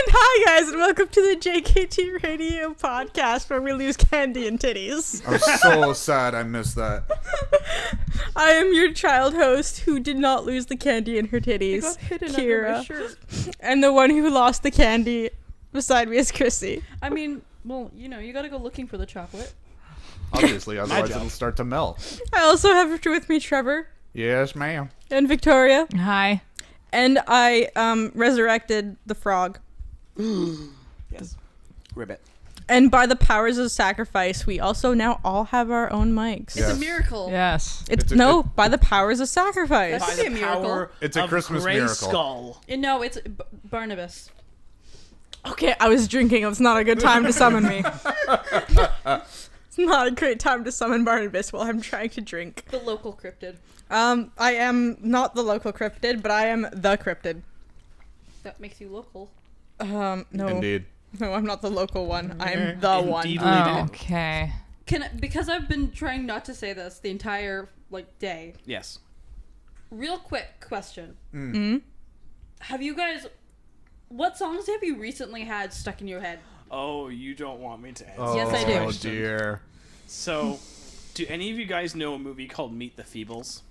Hi guys, and welcome to the JKT Radio podcast where we lose candy and titties. I'm so sad I missed that. I am your child host who did not lose the candy in her titties, got hidden under my Kira. shirt. And the one who lost the candy beside me is Chrissy. I mean, well, you gotta go looking for the chocolate. Obviously, otherwise it'll start to melt. I also have with me Trevor Yes, ma'am. and Victoria. Hi. And I resurrected the frog. Yes. Ribbit. And by the powers of sacrifice, we also now all have our own mics. Yes. It's a miracle. Yes. It's a no, good- by the powers of sacrifice. That's a miracle. It's a Christmas miracle. Skull. No, it's Barnabas. Okay, I was drinking. It's not a good time to summon me. It's not a great time to summon Barnabas while I'm trying to drink. The local cryptid. I am not the local cryptid, but I am the cryptid. That makes you local. No. Indeed. No, I'm not the local one. I'm the one. Indeed. Oh, okay. Because I've been trying not to say this the entire day. Yes. Real quick question. Mm-hmm. Have you guys... What songs have you recently had stuck in your head? Oh, you don't want me to answer. Oh, Yes, I do. Oh, dear. So, do any of you guys know a movie called Meet the Feebles?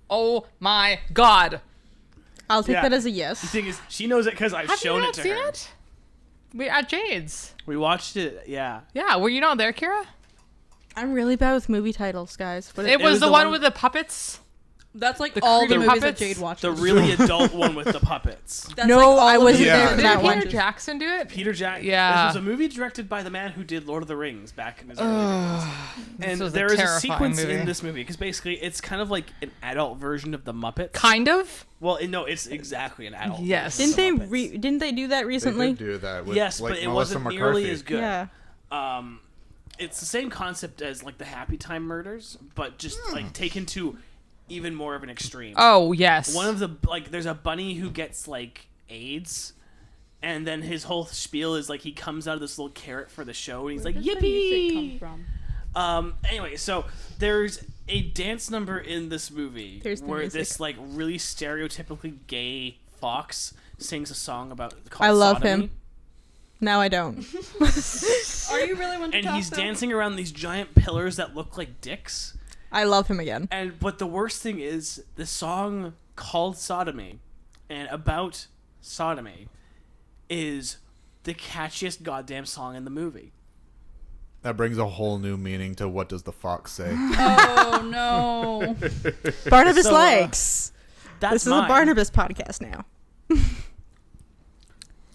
Oh my God. I'll take Yeah. that as a The yes. thing is, she knows it because I've Have shown you it not to seen her. it? We at Jade's. We watched it, yeah. Yeah. Were you not there, Kira? I'm really bad with movie titles, guys. What It was the one with the puppets. That's like The all the creepy movies puppets? that Jade watches. The really adult one with the puppets. That's No, like all I the wasn't movies there for Jade that Did one. Peter watches. Jackson do it? Peter Jackson. Yeah. This was a movie directed by the man who did Lord of the Rings back in his early days. And was a there is a terrifying sequence movie. in this movie because basically it's kind of like an adult version of the Muppets. Kind of. Well, no, it's exactly an adult. Yes. version Didn't of they the Muppets. didn't they do that They recently? did do that with Yes, like, but it Melissa wasn't McCarthy. nearly as good. Yeah. It's the same concept as like the Happy Time Murders, but just like taken to even more of an extreme. Oh yes. One of the there's a bunny who gets like AIDS, and then his whole spiel is like he comes out of this little carrot for the show, and he's like Where does the music yippee. come from? Anyway, so there's a dance number in this movie There's the where music. this like really stereotypically gay fox sings a song called I love Sodomy. him. Now I don't. Are you really one to And talk, he's though? dancing around these giant pillars that look like dicks. I love him again. But the worst thing is the song called Sodomy and about sodomy is the catchiest goddamn song in the movie. That brings a whole new meaning to what does the fox say. Oh, no. Barnabas So, likes. That's This is mine. a Barnabas podcast now.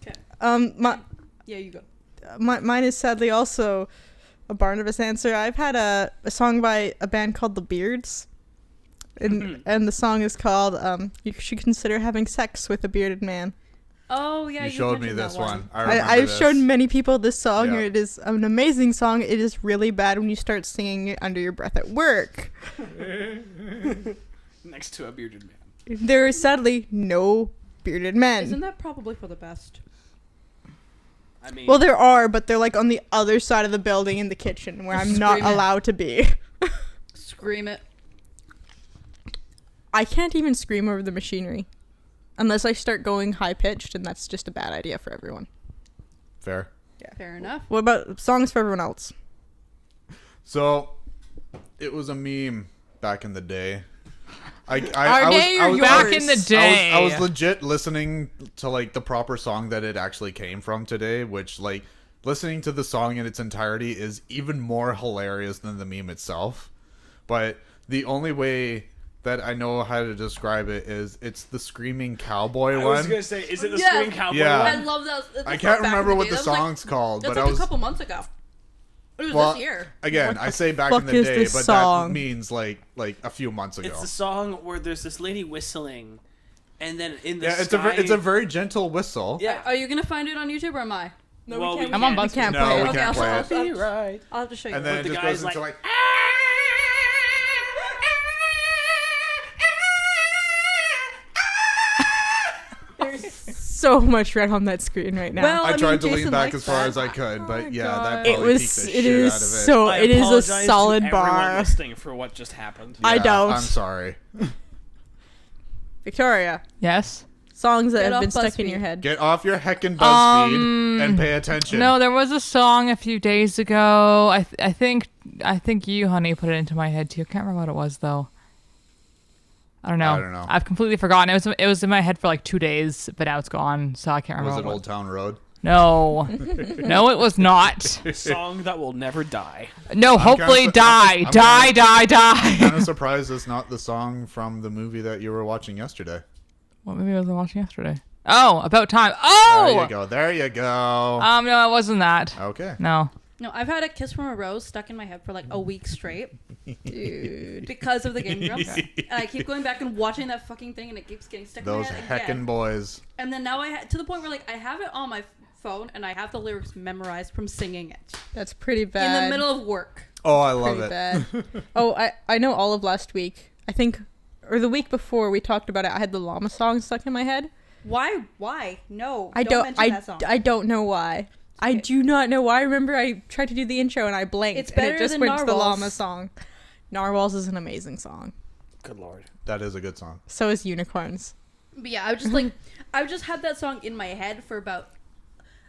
Okay. My, Yeah, you go. mine is sadly also a Barnabas answer. I've had a song by a band called The Beards. And the song is called You Should Consider Having Sex with a Bearded Man. Oh, yeah, You showed me mentioned this that one. I remember I've this. shown many people this song. Yeah. It is an amazing song. It is really bad when you start singing it under your breath at work. Next to a bearded man. There are sadly no bearded men. Isn't that probably for the best? I mean, Well, there are, but they're like on the other side of the building in the kitchen where I'm not Scream it. allowed to be. Scream it. I can't even scream over the machinery unless I start going high pitched, and that's just a bad idea for everyone. Fair. Fair enough. What about songs for everyone else? So, it was a meme back in the day. I You're back in the day. I was legit listening to like the proper song that it actually came from today, which like listening to the song in its entirety is even more hilarious than the meme itself. But the only way that I know how to describe it is it's the Screaming Cowboy I one. was gonna say, is it the Yeah. Screaming Cowboy Yeah. I one? love that. That's I not can't back remember in what day. the That's like- song's called, That's but like I was a couple months ago. It was well, this year. again, What I the say back fuck in the is day, this but song? that means like a few months ago. It's the song where there's this lady whistling, and then in the Yeah, sky... it's a very gentle whistle. Yeah. Are you gonna find it on YouTube or am I? No, Well, we can't. I'm on we BuzzFeed. can't No, play we it. can't I'll, play I'll, it. I'll, right. I'll have to show you. And then But it the just guy's goes into like, like So much red on that screen right now. Well, I mean, tried to lean Jason back likes as far that. as I could, but yeah, God. that it probably was. peaked the It shit is out of it. so. I It is a apologize solid to everyone bar. listening for what just happened. I Yeah, don't. I'm sorry. Victoria, Yes. songs that Get have off been stuck in BuzzFeed. your head. Get off your heckin' BuzzFeed and pay attention. No, there was a song a few days ago. I think you, honey, put it into my head too. I can't remember what it was though. I don't know. I've completely forgotten. It was in my head for like 2 days, but now it's gone, so I can't remember. Was it what Old Town Road? No. No, it was not. Song that will never die. No, hopefully die. I'm kind of surprised it's not the song from the movie that you were watching yesterday. What movie was I watching yesterday? Oh, About Time. Oh! There you go. No, it wasn't that. Okay. No. No, I've had a Kiss from a Rose stuck in my head for like a week straight. Dude. Because of the Game Grumps. And I keep going back and watching that fucking thing and it keeps getting stuck Those in my head heckin' again. boys. And then now to the point where like I have it on my phone and I have the lyrics memorized from singing it. That's pretty bad. In the middle of work. Oh, I love Pretty it. bad. Oh, I know all of last week. I think, or the week before we talked about it, I had the llama song stuck in my head. Why? No. I don't mention that song. I don't know why. I do not know why. I remember I tried to do the intro and I blanked. It's better and it just than went to the Narwhals. llama song. Narwhals is an amazing song. Good lord. That is a good song. So is Unicorns. But yeah, I was just like, I just had that song in my head for about,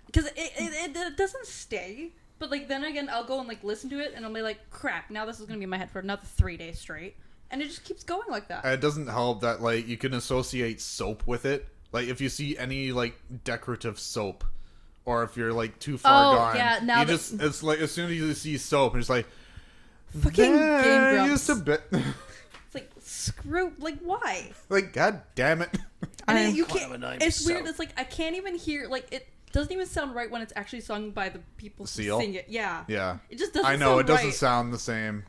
because it doesn't stay. But like then again, I'll go and like listen to it, and I'll be like, crap, now this is gonna be in my head for another 3 days straight, and it just keeps going like that. It doesn't help that like you can associate soap with it. Like if you see any like decorative soap, or if you're like too far gone, yeah, now you just it's like as soon as you see soap, it's like Fucking Game there Grumps. used a bit. It's like screw, like why? Like god damn it. And you Quite of a can't. name, It's weird. so. It's like I can't even hear. Like it doesn't even sound right when it's actually sung by the people who Seal? sing it. Yeah. Yeah. It just doesn't. I know sound it doesn't right. sound the same.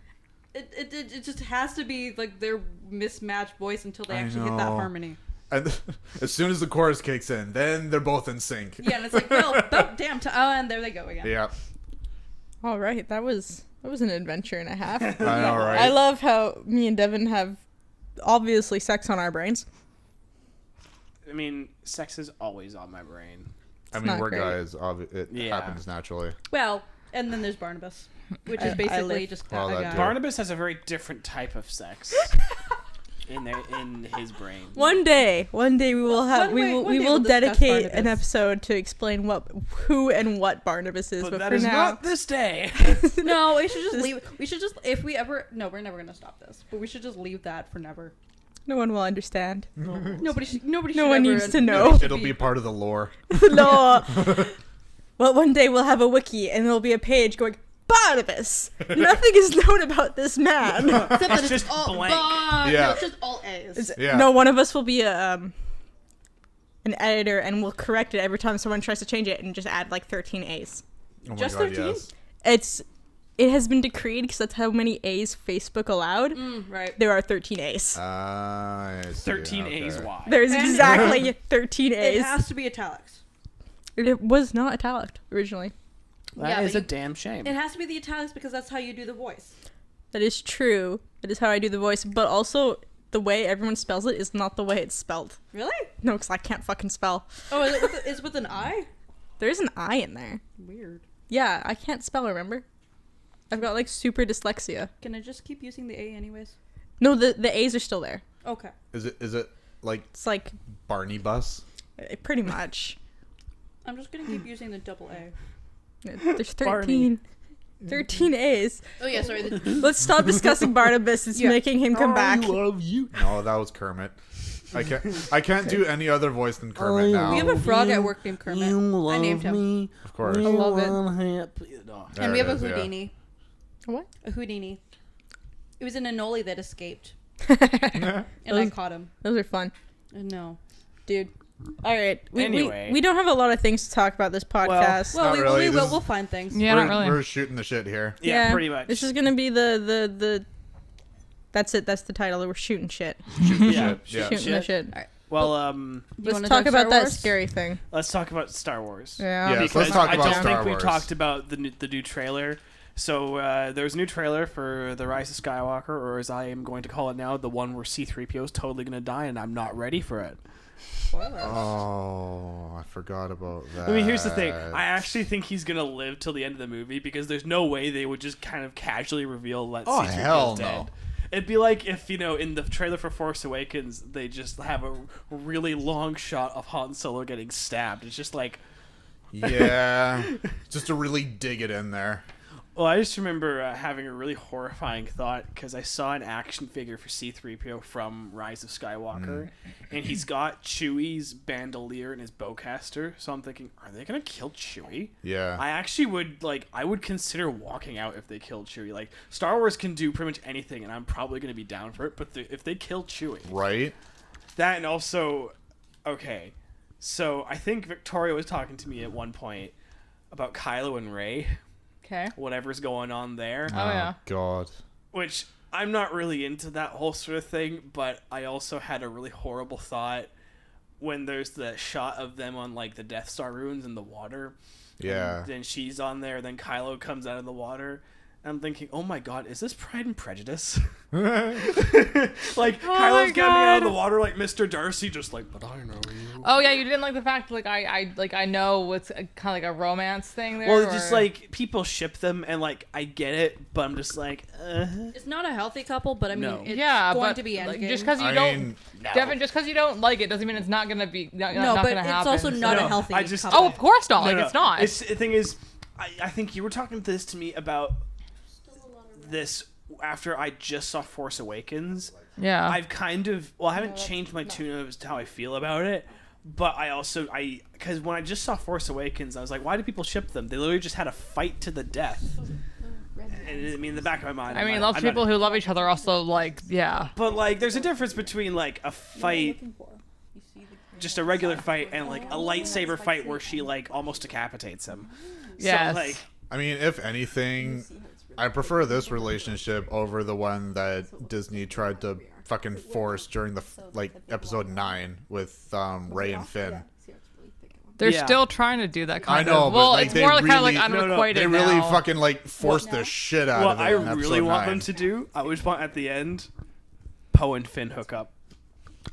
It just has to be like their mismatched voice until they I actually hit that know. harmony. And as soon as the chorus kicks in, then they're both in sync. Yeah, and it's like, well, about damn time. Oh, and there they go again. Yeah. All right, that was an adventure and a half. I know, right? I love how me and Devin have obviously sex on our brains. I mean, sex is always on my brain. I mean, not we're great. guys. It Yeah. happens naturally. Well, and then there's Barnabas, which I is basically live- just Well, a that guy. too. Barnabas has a very different type of sex in his brain. One day we will have One day we will we'll discuss dedicate an Barnabas. episode to explain who and what Barnabas is. But But that for is now, not this day. No, we should just leave. We should just if we ever. No, we're never gonna stop this. But we should just leave that for never. no one will understand. Nobody should. Nobody. No should one ever- needs to nobody know. should It'll be part of the lore. No. Well, one day we'll have a wiki, and there'll be a page going Barnabas. Nothing is known about this man. Except that It's just all blank. No, Yeah. it's just all A's. It's- Yeah. No, one of us will be an editor, and we'll correct it every time someone tries to change it, and just add like 13 A's. Oh my Just god, 13? yes. It has been decreed because that's how many A's Facebook allowed. Right. There are 13 A's. I see, 13 A's okay. why? There's And- exactly 13 It A's. has to be italics. It was not italic originally. That Yeah, is but a damn shame. It has to be the italics because that's how you do the voice. That is true. That is how I do the voice. But also, the way everyone spells it is not the way it's spelled. Really? No, because I can't fucking spell. Oh, is it is with an I? There is an I in there. Weird. Yeah, I can't spell, remember? I've got like super dyslexia. Can I just keep using the A anyways? No, the A's are still there. Okay. Is it like It's like Barney Bus? pretty much. I'm just gonna keep using the double A. There's 13. Barney. 13 A's. Oh yeah, sorry. Let's stop discussing Barnabas. It's Yeah. making him come back. love you. No, that was Kermit. I can't do any other voice than Kermit now. We have a frog at work named Kermit. I named him. Of course. I love it. No. There And we it have is, a yeah. Houdini. What? A Houdini. It was an Anoli that escaped, and I Those- caught him. Those are fun. No. Dude. All right. Anyway. We don't have a lot of things to talk about this podcast. Well, Not we really, will. this is- We'll find things. Yeah, we're, not really. we're shooting the shit here. Yeah, pretty much. This is gonna be the. That's it. That's the title. We're shooting shit. Shooting the Yeah. shit. Yeah. Shooting the shit. Well, You Let's wanna talk about Star that Wars? scary thing. let's talk about Star Wars. Yeah. Yeah, Because let's talk I about don't Star think we've Wars. talked about the new trailer. So there's a new trailer for The Rise of Skywalker, or as I am going to call it now, the one where C-3PO is totally going to die, and I'm not ready for it. Oh, I forgot about that. I mean, here's the thing. I actually think he's going to live till the end of the movie, because there's no way they would just kind of casually reveal that Oh, C-3PO hell is no. dead. It'd be like if, in the trailer for Force Awakens, they just have a really long shot of Han Solo getting stabbed. It's just like... Yeah. Just to really dig it in there. Well, I just remember having a really horrifying thought because I saw an action figure for C-3PO from Rise of Skywalker, and he's got Chewie's bandolier and his bowcaster, so I'm thinking, are they going to kill Chewie? Yeah. I actually would consider walking out if they killed Chewie. Like, Star Wars can do pretty much anything, and I'm probably going to be down for it, but if they kill Chewie... Right? That, and also... Okay, so I think Victoria was talking to me at one point about Kylo and Rey. Okay. Whatever's going on there. Oh, yeah. God. Which, I'm not really into that whole sort of thing, but I also had a really horrible thought when there's the shot of them on, like, the Death Star ruins in the water. Yeah. And then she's on there, then Kylo comes out of the water. I'm thinking, oh my god, is this Pride and Prejudice? Like, Kylo's getting out of the water like Mr. Darcy, just like, but I know you. Oh yeah, you didn't like the fact like I know it's kind of like a romance thing there. Well, just like people ship them, and like I get it, but I'm just like, It's not a healthy couple, but I mean, No. it's yeah, going but to be endgame. just because you I don't, mean, Devin, just because you don't like it doesn't mean it's not gonna be not no, but gonna it's happen. also not No, a healthy I just- couple. Oh, of course not. No, Like no. it's not. The thing is, I think you were talking to this to me about this after I just saw Force Awakens. yeah. I've kind of, I haven't changed my tune as to how I feel about it, but because when I just saw Force Awakens, I was like, why do people ship them? They literally just had a fight to the death. And I mean, in the back of my mind, I mean, lots of people who love each other also like, yeah. But like, there's a difference between like a fight, just a regular fight, and like a lightsaber fight where she like almost decapitates him. Yes. So like, I mean, if anything, I prefer this relationship over the one that Disney tried to fucking force during the episode 9 with Rey and Finn. They're Yeah. still trying to do that kind I know, of. but, Well, like, it's they more kind of really- like no, no, unrequited They really now. fucking forced the shit out what of it. I in really episode want 9. them to do, I would want at the end, Poe and Finn hook up.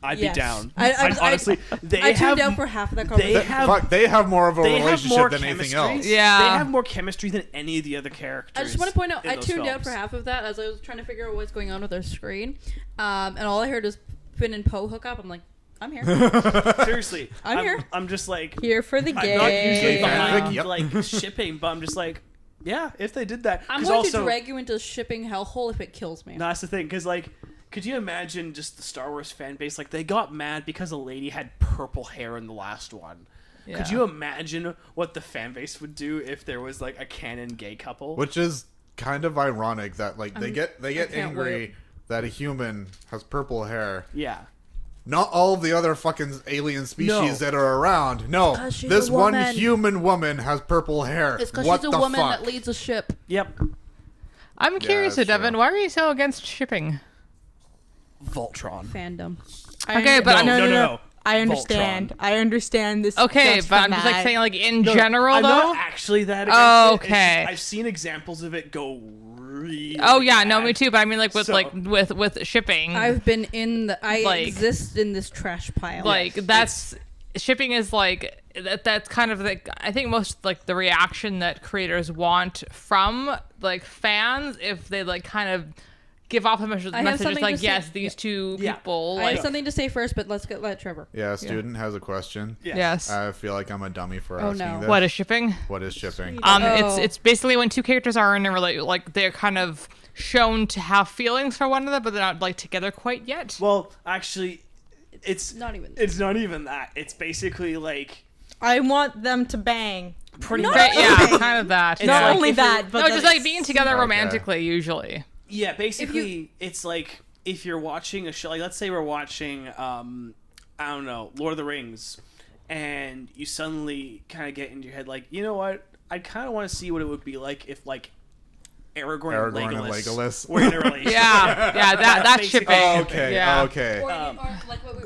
I'd Yes. be down. I- Honestly, they I have tuned out for half of that they conversation. They have more of a they have relationship more than anything chemistry. else. Yeah. They have more chemistry than any of the other characters. I just want to point out, in I those tuned out films. for half of that as I was trying to figure out what's going on with their screen, and all I heard is Finn and Poe hook up. I'm like, I'm here. Seriously, I'm here. I'm just like, Here for the I'm not game. usually Gay behind fanfic, yep. like shipping, but I'm just like, yeah, if they did that, I'm 'cause going also, to drag you into shipping hellhole if it kills me. No, that's the thing, because like, could you imagine just the Star Wars fan base? Like, they got mad because a lady had purple hair in the last one. Yeah. Could you imagine what the fan base would do if there was like a canon gay couple? Which is kind of ironic that they get can't angry wait. that a human has purple hair. Yeah. Not all of the other fucking alien species No. that are around. No, 'Cause she's this a one woman. human woman has purple hair. It's because What she's a the woman fuck? that leads a ship. Yep. I'm curious, that's Devin, true. why are you so against shipping? Voltron. Fandom. Okay, but No. I understand. Voltron. I understand this. Okay, just but from I'm just like that. saying, like in No, general, I'm though. not actually that against Oh, it. It's just okay. I've seen examples of it go really Oh yeah, no, bad. me too. But I mean, like with So- with shipping, I've been in the. I Like- exist in this trash pile. like that's shipping is like that's kind of like I think most like the reaction that creators want from like fans if they like kind of give off a message something like to say- yes, these two Yeah. people I like have something to say first, but let Trevor. Yeah, a student has a question. Yes. yes. I feel like I'm a dummy for Oh, asking no. this. What is shipping? What is shipping? Oh. It's basically when two characters are in a like they're kind of shown to have feelings for one another, but they're not like together quite yet. Well, actually, it's Not even. It's not even that. It's basically like I want them to bang. pretty Not much. Yeah, kind of that. It's Not like only if you're- that, but No, that just like it's- being together Okay. romantically usually. Yeah, basically, it's like if you're watching a show, like let's say we're watching, I don't know, Lord of the Rings, and you suddenly kind of get into your head like, you know what? I kind of want to see what it would be like if like Aragorn and Legolas were in a relationship. Yeah, that's basically- shipping. Okay, Yeah. okay. Or like what we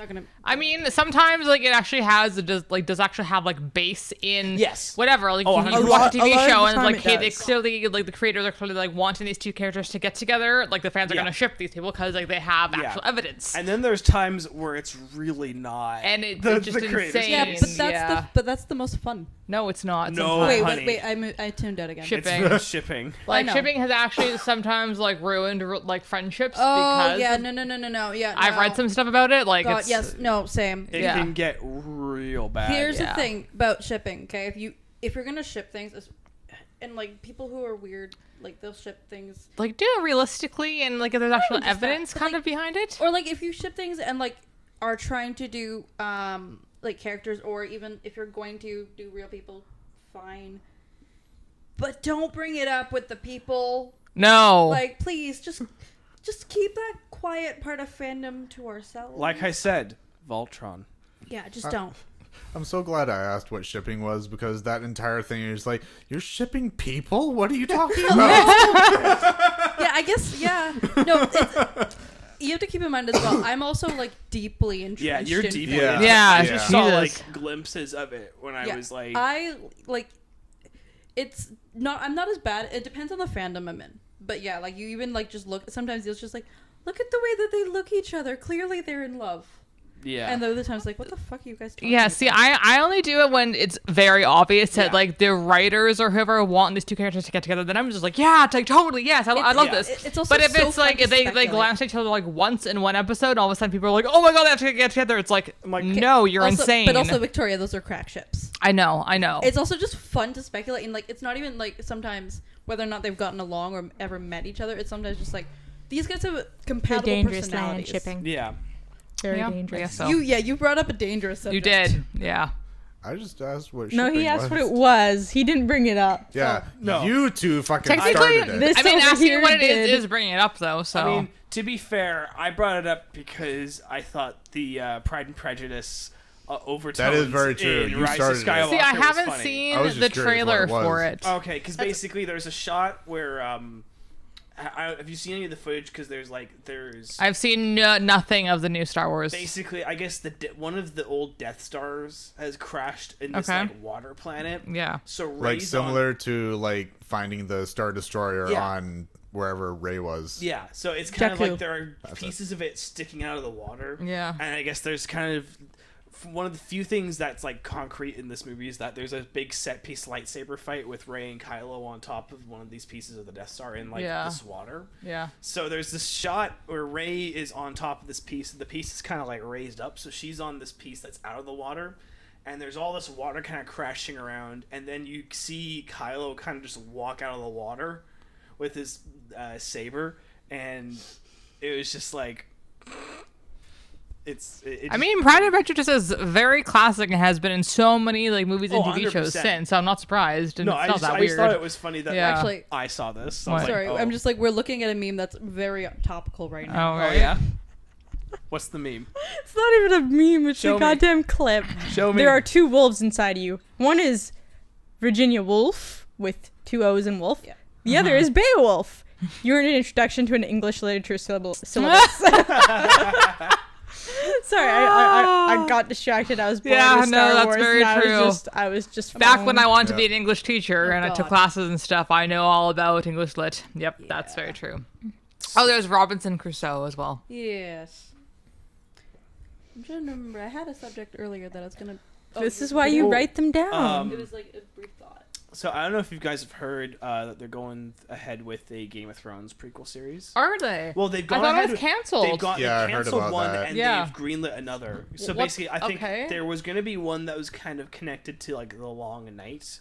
Not gonna. I mean, sometimes like it actually has does actually have like base in whatever. Like Oh, you 100%. watch a TV A lot of show the and time like it hey, they does. clearly like the creators are clearly like wanting these two characters to get together. Like the fans are Yeah. gonna ship these people because like they have actual evidence. And then there's times where it's really not. And it's just creators. insane. Yeah, but that's the most fun. No, it's not. No. sometimes. honey. I tuned out again. Shipping. It's shipping. Like I know. shipping has actually sometimes like ruined like friendships Oh because yeah, no. Yeah, I've read some stuff about it. Like God, it's yes, no, same. It Yeah. can get real bad. Here's yeah. the thing about shipping. Okay, if you're gonna ship things, and like people who are weird, like they'll ship things, like do it realistically and like if there's actual just that, evidence but, kind like- of behind it. or like if you ship things and like are trying to do like characters, or even if you're going to do real people, fine. But don't bring it up with the people. No. Like, please, just keep that quiet part of fandom to ourselves. Like I said, Voltron. Yeah, just don't. I'm so glad I asked what shipping was, because that entire thing is like, you're shipping people? What are you talking about? Yeah, I guess. Yeah. No, you have to keep in mind as well. I'm also like deeply entrenched. Yeah, you're in deeply. Yeah. Yeah, I Yeah. just saw Jesus. like glimpses of it when I Yeah, was like, I like. It's not. I'm not as bad. It depends on the fandom I'm in. But yeah, like you even like just look. Sometimes it's just like, look at the way that they look each other. Clearly, they're in love. yeah. And the other times, like, what the fuck are you guys talking Yeah, about? see, I only do it when it's very obvious that Yeah. like the writers or whoever want these two characters to get together. Then I'm just like, yeah, it's like totally, yes, I love yeah. this. It's also but if so it's like fun if to they speculate. glance at each other like once in one episode, all of a sudden people are like, oh my god, they have to get together. It's like, I'm like, no, you're Also- insane. But also, Victoria, those are crack ships. I know. It's also just fun to speculate, and like it's not even like sometimes whether or not they've gotten along or ever met each other. It's sometimes just like these guys have compatible personalities. yeah. Very Yeah, I dangerous. guess so. You brought up a dangerous subject. You did, yeah. I just asked what No, shipping he asked was. what it was. He didn't bring it up. Yeah, No. you two fucking Technically, started it. this I mean, over asking here what it did. is bringing it up though. So I mean, to be fair, I brought it up because I thought the Pride and Prejudice overtones That is very true. in You Rise started of it. Skywalker see, I was haven't funny. seen I was the just curious trailer what it was. for it. Okay, because basically there's a shot where have you seen any of the footage? Because there's I've seen nothing of the new Star Wars. basically, I guess one of the old Death Stars has crashed in this Okay. like water planet. Yeah. So Like Rey's similar to like finding the Star Destroyer Yeah. on wherever Rey was. Yeah, so it's kind of Jakku. like there are pieces of it sticking out of the water. Yeah. And I guess there's kind of one of the few things that's like concrete in this movie is that there's a big set piece lightsaber fight with Rey and Kylo on top of one of these pieces of the Death Star in like Yeah. this water. Yeah. So there's this shot where Rey is on top of this piece. The piece is kind of like raised up, so she's on this piece that's out of the water. And there's all this water kind of crashing around, and then you see Kylo kind of just walk out of the water with his saber, and it was just like, I mean, Pride and Prejudice is very classic and has been in so many like movies and Oh, TV shows 100%. since. So I'm not surprised. And no, it's I not just, that I weird. just thought it was funny that Yeah. like, Actually, I saw this. So I What? was sorry, like, I'm oh. just like we're looking at a meme that's very topical right now. Oh yeah. What's the meme? It's not even a meme. It's Show a me. goddamn clip. Show me. There are two wolves inside you. One is Virginia Woolf with two O's in wolf. Yeah. The other is Beowulf. You're in an introduction to an English literature syllabus. Sorry, I got distracted. I was bored Yeah, with no, Star that's Wars, very and true. I was just Back when I wanted to Yeah. be an English teacher Oh, and I took God. classes and stuff, I know all about English lit. Yep, that's very true. Oh, there's Robinson Crusoe as well. Yes. I'm trying to remember. I had a subject earlier that I was gonna. This is why you write them down. It was like a brief thought. So I don't know if you guys have heard that they're going ahead with a Game of Thrones prequel series. Are they? Well, they've I gone thought ahead it was with- canceled. Yeah, I they've heard canceled about one that. and Yeah. they've greenlit another. So What- basically, I think okay. there was going to be one that was kind of connected to like the Long Night.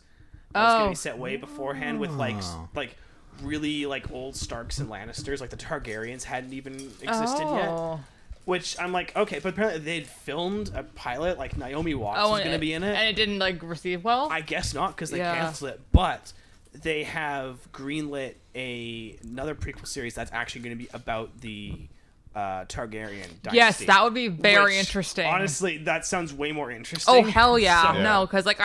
That was going to Oh. be set way beforehand with like Oh. like really like old Starks and Lannisters. Like the Targaryens hadn't even existed yet. Oh. Which I'm like, okay, but apparently they'd filmed a pilot. Like Naomi Watts Oh, was and going to be in it. And it didn't like receive well? I guess not because they Yeah. canceled it, but they have greenlit another prequel series that's actually going to be about the Targaryen dynasty. Yes, that would be very Which, interesting. Honestly, that sounds way more interesting. Oh hell yeah. So- No, because like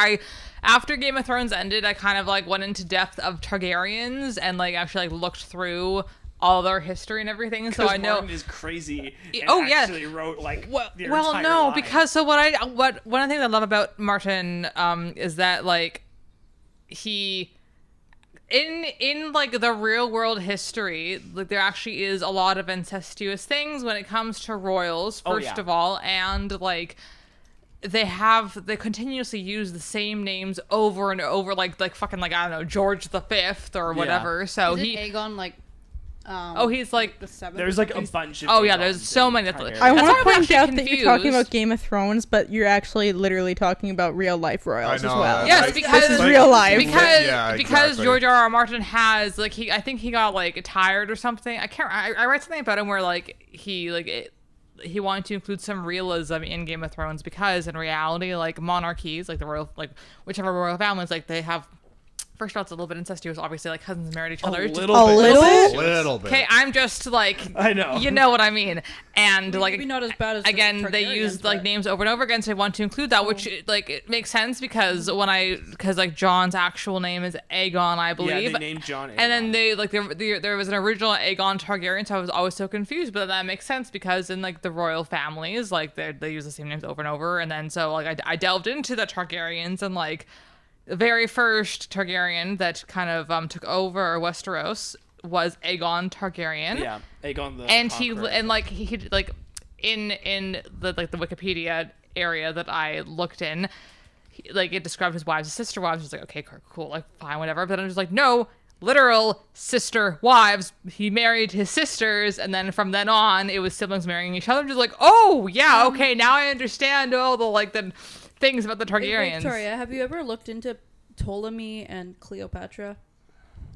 after Game of Thrones ended, I kind of like went into depth of Targaryens and like actually like looked through all their history and everything. So I know Martin is crazy. And Oh, yeah. actually wrote like their well, entire no, line. because so one of the things I love about Martin is that like he in like the real world history, like there actually is a lot of incestuous things when it comes to royals, first of all, and like they continuously use the same names over and over, like fucking like I don't know, George the Fifth or whatever. So Isn't Aegon like he's like the seventh? There's like a bunch of. Oh yeah, there's so many. I want why to I'm point actually out that you're talking confused. about Game of Thrones, but you're actually literally talking about real life royals I as know, well. Yes, like, because This is real life. Because Yeah, because exactly. George R.R. Martin has like I think he got like tired or something. I read something about him where like he wanted to include some realism in Game of Thrones because in reality like monarchies, like the royal, like whichever royal families, like they have, first of all, it's a little bit incestuous, obviously, like cousins married each other. A little bit. Okay, I'm just like, I know. you know what I mean. And like, maybe not as bad as again, the they Targaryens, use like but- names over and over again, so they want to include that, which like it makes sense because because like John's actual name is Aegon, I believe. Yeah, they named John Aegon. And then they like there was an original Aegon Targaryen, so I was always so confused. But that makes sense because in like the royal families, like they use the same names over and over. And then so like I delved into the Targaryens, and like the very first Targaryen that kind of took over Westeros was Aegon Targaryen. Yeah, Aegon the And Conqueror. he like in the like the Wikipedia area that I looked in, like it described his wives as sister wives. I was like, okay, cool, like fine, whatever. But I'm just like, no, literal sister wives. He married his sisters, and then from then on, it was siblings marrying each other. I'm just like, oh yeah, okay, now I understand all the like the things about the Hey, Targaryens. Victoria, have you ever looked into Ptolemy and Cleopatra?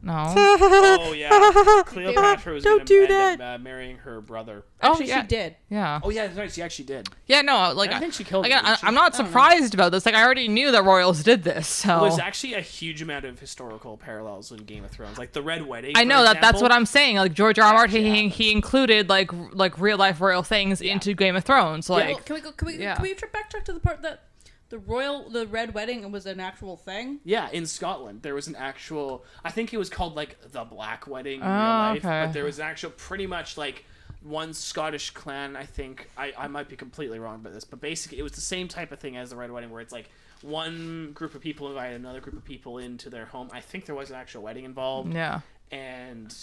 No. Oh yeah, Cleopatra was Don't gonna do end up marrying her brother. Actually, yeah. she did. Yeah. Oh yeah, that's right. She actually did. Yeah, no, like I think she killed him, again, didn't she? I'm not surprised about this. Like I already knew that royals did this. So There's actually a huge amount of historical parallels in Game of Thrones, like the Red Wedding. I for know that's example. what I'm saying. Like George R. R. Martin, Actually he included like real life royal things into Game of Thrones. Like Well, can we yeah. backtrack to the part that the Red Wedding was an actual thing? Yeah, in Scotland there was an actual. I think it was called like the Black Wedding in real Oh, life, okay. but there was an actual, pretty much like one Scottish clan. I think I might be completely wrong about this, but basically it was the same type of thing as the Red Wedding, where it's like one group of people invited another group of people into their home. I think there was an actual wedding involved. yeah. And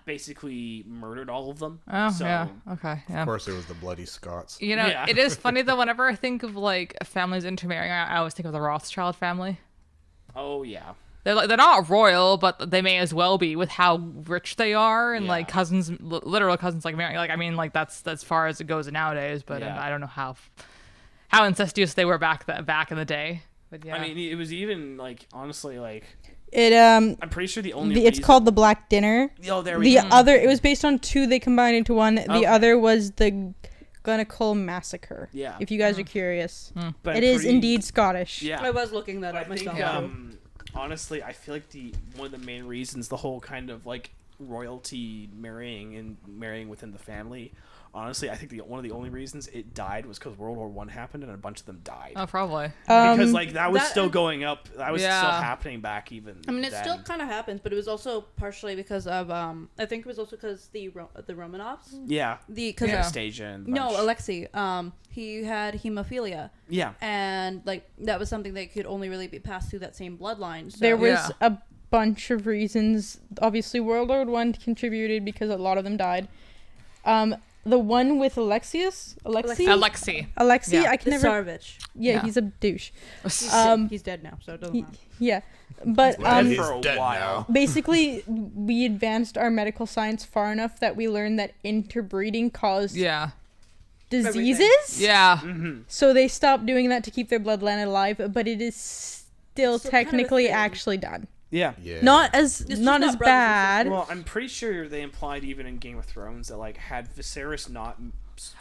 basically murdered all of them. Oh so, yeah. Okay. Yeah. Of course, it was the bloody Scots. You know, Yeah. it is funny though. Whenever I think of like families intermarrying, I always think of the Rothschild family. Oh yeah. They're not royal, but they may as well be with how rich they are and Yeah. like cousins, literal cousins, like marrying. Like I mean, like that's as far as it goes nowadays. But Yeah. I don't know how incestuous they were back in the day. But yeah. I mean, it was even like, honestly, like, It I'm pretty sure the only it's reason- called the Black Dinner. Oh, there we The go. other, it was based on two. They combined into one. The Okay. other was the Gunacle Massacre. Yeah. If you guys are curious, But it is pretty- indeed Scottish. Yeah. I was looking that I up think, myself. honestly, I feel like one of the main reasons the whole kind of like royalty marrying within the family, honestly, I think one of the only reasons it died was because World War One happened and a bunch of them died. oh, probably. Because like that was that- still going up. That was still Yeah. happening back even. I mean, it then. still kind of happens, but it was also partially because of I think it was also because the Romanovs. Yeah. Because Yeah. Anastasia and no, bunch. Alexei. He had hemophilia, Yeah. and like that was something that could only really be passed through that same bloodline. So. There was Yeah. a bunch of reasons. Obviously, World War One contributed because a lot of them died. The one with Alexei, Alexei. Yeah. I can the never. Tsarevich. Yeah, Yeah. he's a douche. He's, he's dead now, so it doesn't matter. Yeah, but Well, he's for a dead while. now. basically, we advanced our medical science far enough that we learned that interbreeding caused Yeah. diseases. Yeah. So they stopped doing that to keep their bloodline alive, but it is still Still kind of a technically thing. actually done. Yeah. Yeah. Not as just not not as brothers and bad. Well, I'm pretty sure they implied even in Game of Thrones that like had Viserys not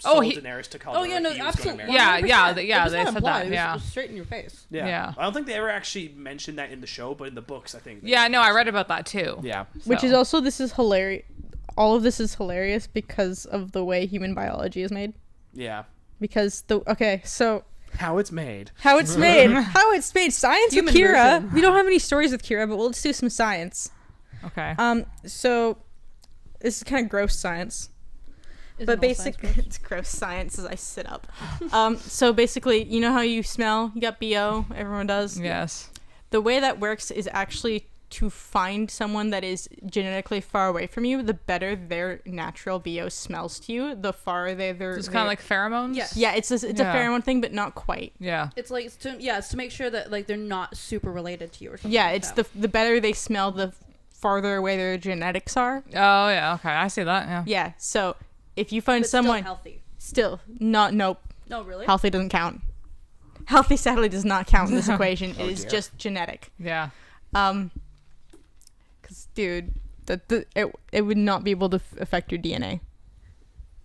Oh, sold he- Daenerys to Khal Oh yeah, no, he was gonna absolutely. marry Yeah, her. yeah, 100%. yeah, It was they not said implied, that, it was- yeah. it was straight in your face. Yeah. Yeah. I don't think they ever actually mentioned that in the show, but in the books, I think. Yeah, no, I read about that too. Yeah. Which is So. also, this is hilarious. All of this is hilarious because of the way human biology is made. Yeah. Because so How it's made. how it's made, science Human with Kira. version. We don't have any stories with Kira, but let's do some science. Okay. So this is kind of gross science. But basically, it's gross science as I sit up. So basically, you know how you smell? You got BO, everyone does. Yes. The way that works is actually to find someone that is genetically far away from you. The better their natural BO smells to you, the farther they're... It's kind of like pheromones? Yes. Yeah, it's a pheromone thing, but not quite. Yeah. It's like, it's to make sure that like they're not super related to you or something. Yeah, like it's that. the better they smell, the farther away their genetics are. Oh, yeah. Okay. I see that. Yeah. Yeah, so if you find But still someone... healthy. Nope. No, really? Healthy doesn't count. Healthy sadly does not count in this equation. It is just genetic. Yeah. Because, dude, it would not be able to affect your DNA.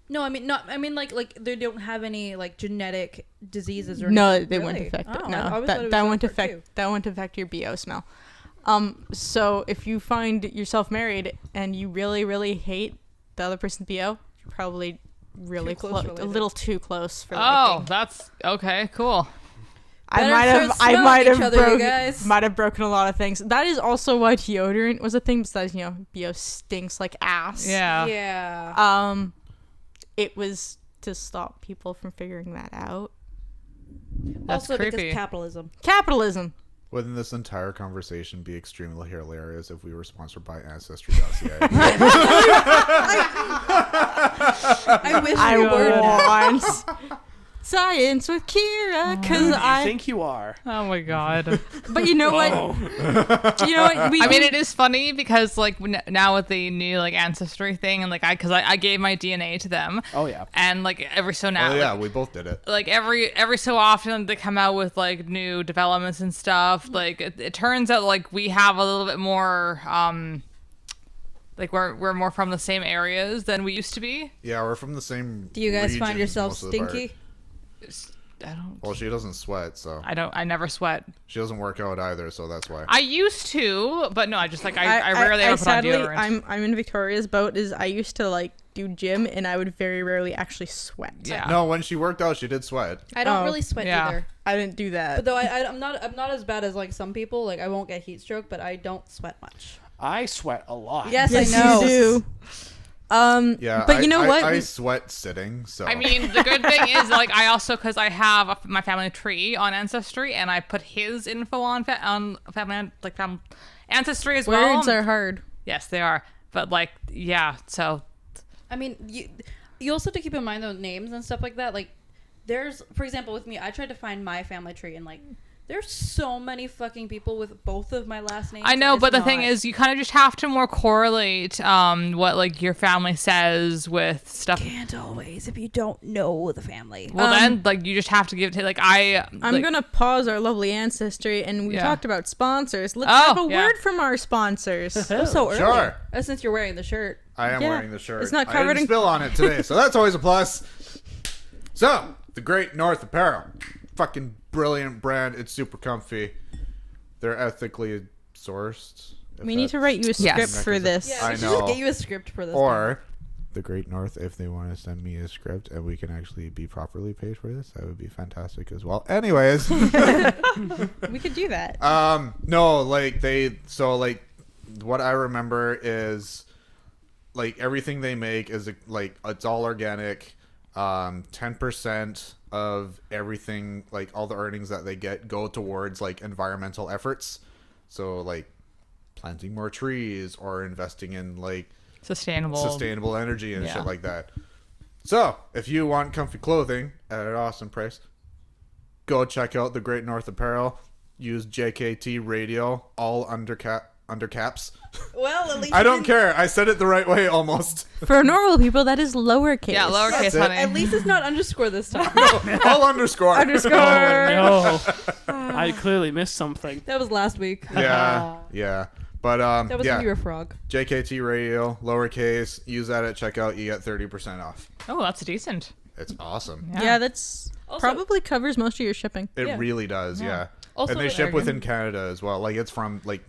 No, I mean like they don't have any like genetic diseases or No, anything. they Really? wouldn't affect it. Oh, I No, always thought it was that won't part affect two. that won't affect your BO smell. So if you find yourself married and you really, really hate the other person's BO, you're probably really Too close close, a related. little too close for. Oh, that's okay. Cool. Better start smelling each other, you guys. might have broken a lot of things. That is also why deodorant was a thing. Besides, BO stinks like ass. Yeah. Yeah. It was to stop people from figuring that out. That's also creepy. because capitalism. Capitalism. Wouldn't this entire conversation be extremely hilarious if we were sponsored by Ancestry.ca? I wish I we were. want science with Kira because I think you are. Oh my god. But you know what? You know what? I mean, it is funny because like now with the new like ancestry thing and like I gave my DNA to them. Oh yeah. And like every so now. Oh yeah, like, we both did it. like every so often they come out with like new developments and stuff. Like it turns out like we have a little bit more like we're more from the same areas than we used to be. Yeah, we're from the same. Do you guys find regions yourselves most of the part. stinky? I don't. Well, she doesn't sweat, so I never sweat. she doesn't work out either, so that's why. I used to, but no, I just like I rarely ever put sadly, on deodorant. I'm in Victoria's boat. Is I used to like do gym and I would very rarely actually sweat. Yeah. No, when she worked out, she did sweat. I don't Oh, really sweat yeah. either. I didn't do that. But though I'm not as bad as like some people. Like I won't get heat stroke, but I don't sweat much. I sweat a lot. Yes, yes, I know. you do. Yeah, but you know what? I sweat sitting, so. I mean, the good thing is, like, I also, because I have my family tree on Ancestry, and I put his info on family Ancestry as well. Words are hard. Yes, they are. But, like, yeah, so. I mean, you also have to keep in mind though names and stuff like that. Like, there's, for example, with me, I tried to find my family tree and like. There's so many fucking people with both of my last names. I know, It's but the not- thing is, you kind of just have to more correlate what, like, your family says with stuff. Can't always if you don't know the family. Well, then, like, you just have to give it to, like, I'm like, gonna pause our lovely ancestry, and we Yeah. talked about sponsors. Let's Oh, have a yeah. word from our sponsors. Oh, so early. Sure. Since you're wearing the shirt. I am Yeah. wearing the shirt. It's not I covered didn't in- spill on it today, so that's always a plus. So, the Great North Apparel. Fucking brilliant brand. It's super comfy. They're ethically sourced. We need to write you a script Yes. for this. Yeah, I we should know. just get you a script for this. Or the Great North, if they want to send me a script and we can actually be properly paid for this, that would be fantastic as well. Anyways, We could do that. no, like what I remember is like everything they make is like it's all organic. 10% of everything, like all the earnings that they get, go towards like environmental efforts. So like planting more trees or investing in like sustainable energy and Yeah. shit like that. So if you want comfy clothing at an awesome price, go check out the Great North Apparel. Use JKT Radio, all under caps. Well, at least I you don't didn't- care. I said it the right way almost. For normal people, that is lowercase. Yeah, lowercase, That's it. honey. At least it's not underscore this time. All underscore. Underscore. No, I clearly missed something. That was last week. Yeah. But That was yeah. when you were a frog. JKT Radio, lowercase. Use that at checkout. You get 30% off. Oh, that's decent. It's awesome. Yeah, that's Also- probably covers most of your shipping. It Yeah. really does. Yeah. Also, and they with ship Oregon. within Canada as well. Like it's from like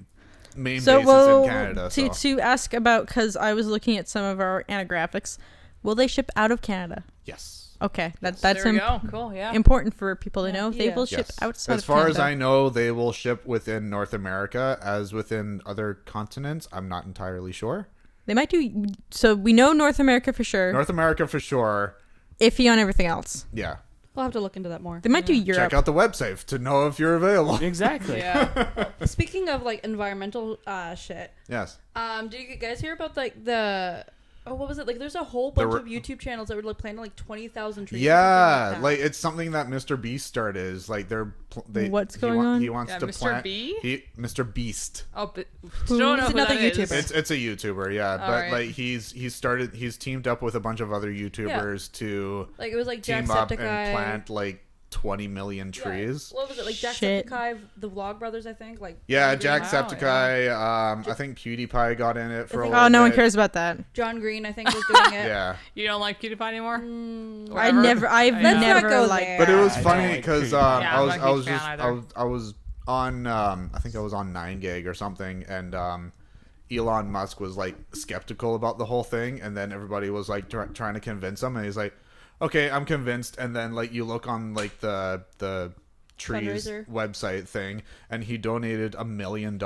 main So, bases well, in Canada. So. to ask about, because I was looking at some of our anagrammics, will they ship out of Canada? Yes. Okay, that's There we go. Cool, yeah. important for people to know. They Yeah. will ship Yes. outside As of far Canada. as I know, they will ship within North America as within other continents. I'm not entirely sure. They might do. So we know North America for sure. North America for sure. Iffy on everything else. Yeah. We'll have to look into that more. They might do Europe. Check out the website to know if you're available. Exactly. Yeah. Speaking of like environmental shit. Yes. Did you guys hear about like the? Oh, what was it? Like, there's a whole bunch of YouTube channels that were like planting like 20,000 trees. Yeah, like it's something that Mr. Beast started. Is like What's going on? He wants to Mr. plant. Mr. Mr. Beast. Oh, but Who? don't know He's who another that is. YouTuber. It's a YouTuber, yeah. But Alright. like he's teamed up with a bunch of other YouTubers to Like it was like team up and Jacksepticeye. plant like 20 million trees. What was it? Like Shit. Jacksepticeye, the Vlog Brothers, I think. Like Yeah, John Green. Jacksepticeye. I think PewDiePie got in it for a little Oh, no one bit. cares about that. John Green, I think, was doing it. Yeah, You don't like PewDiePie anymore? I've Let's not never go liked. there. but it was I funny don't like because PewDiePie. Yeah, I'm not a huge fan either. I was on I think I was on 9gag or something, and Elon Musk was like skeptical about the whole thing, and then everybody was like trying to convince him, and he's like, okay, I'm convinced. And then like you look on like the trees Fundraiser. website thing, and he donated $1 million,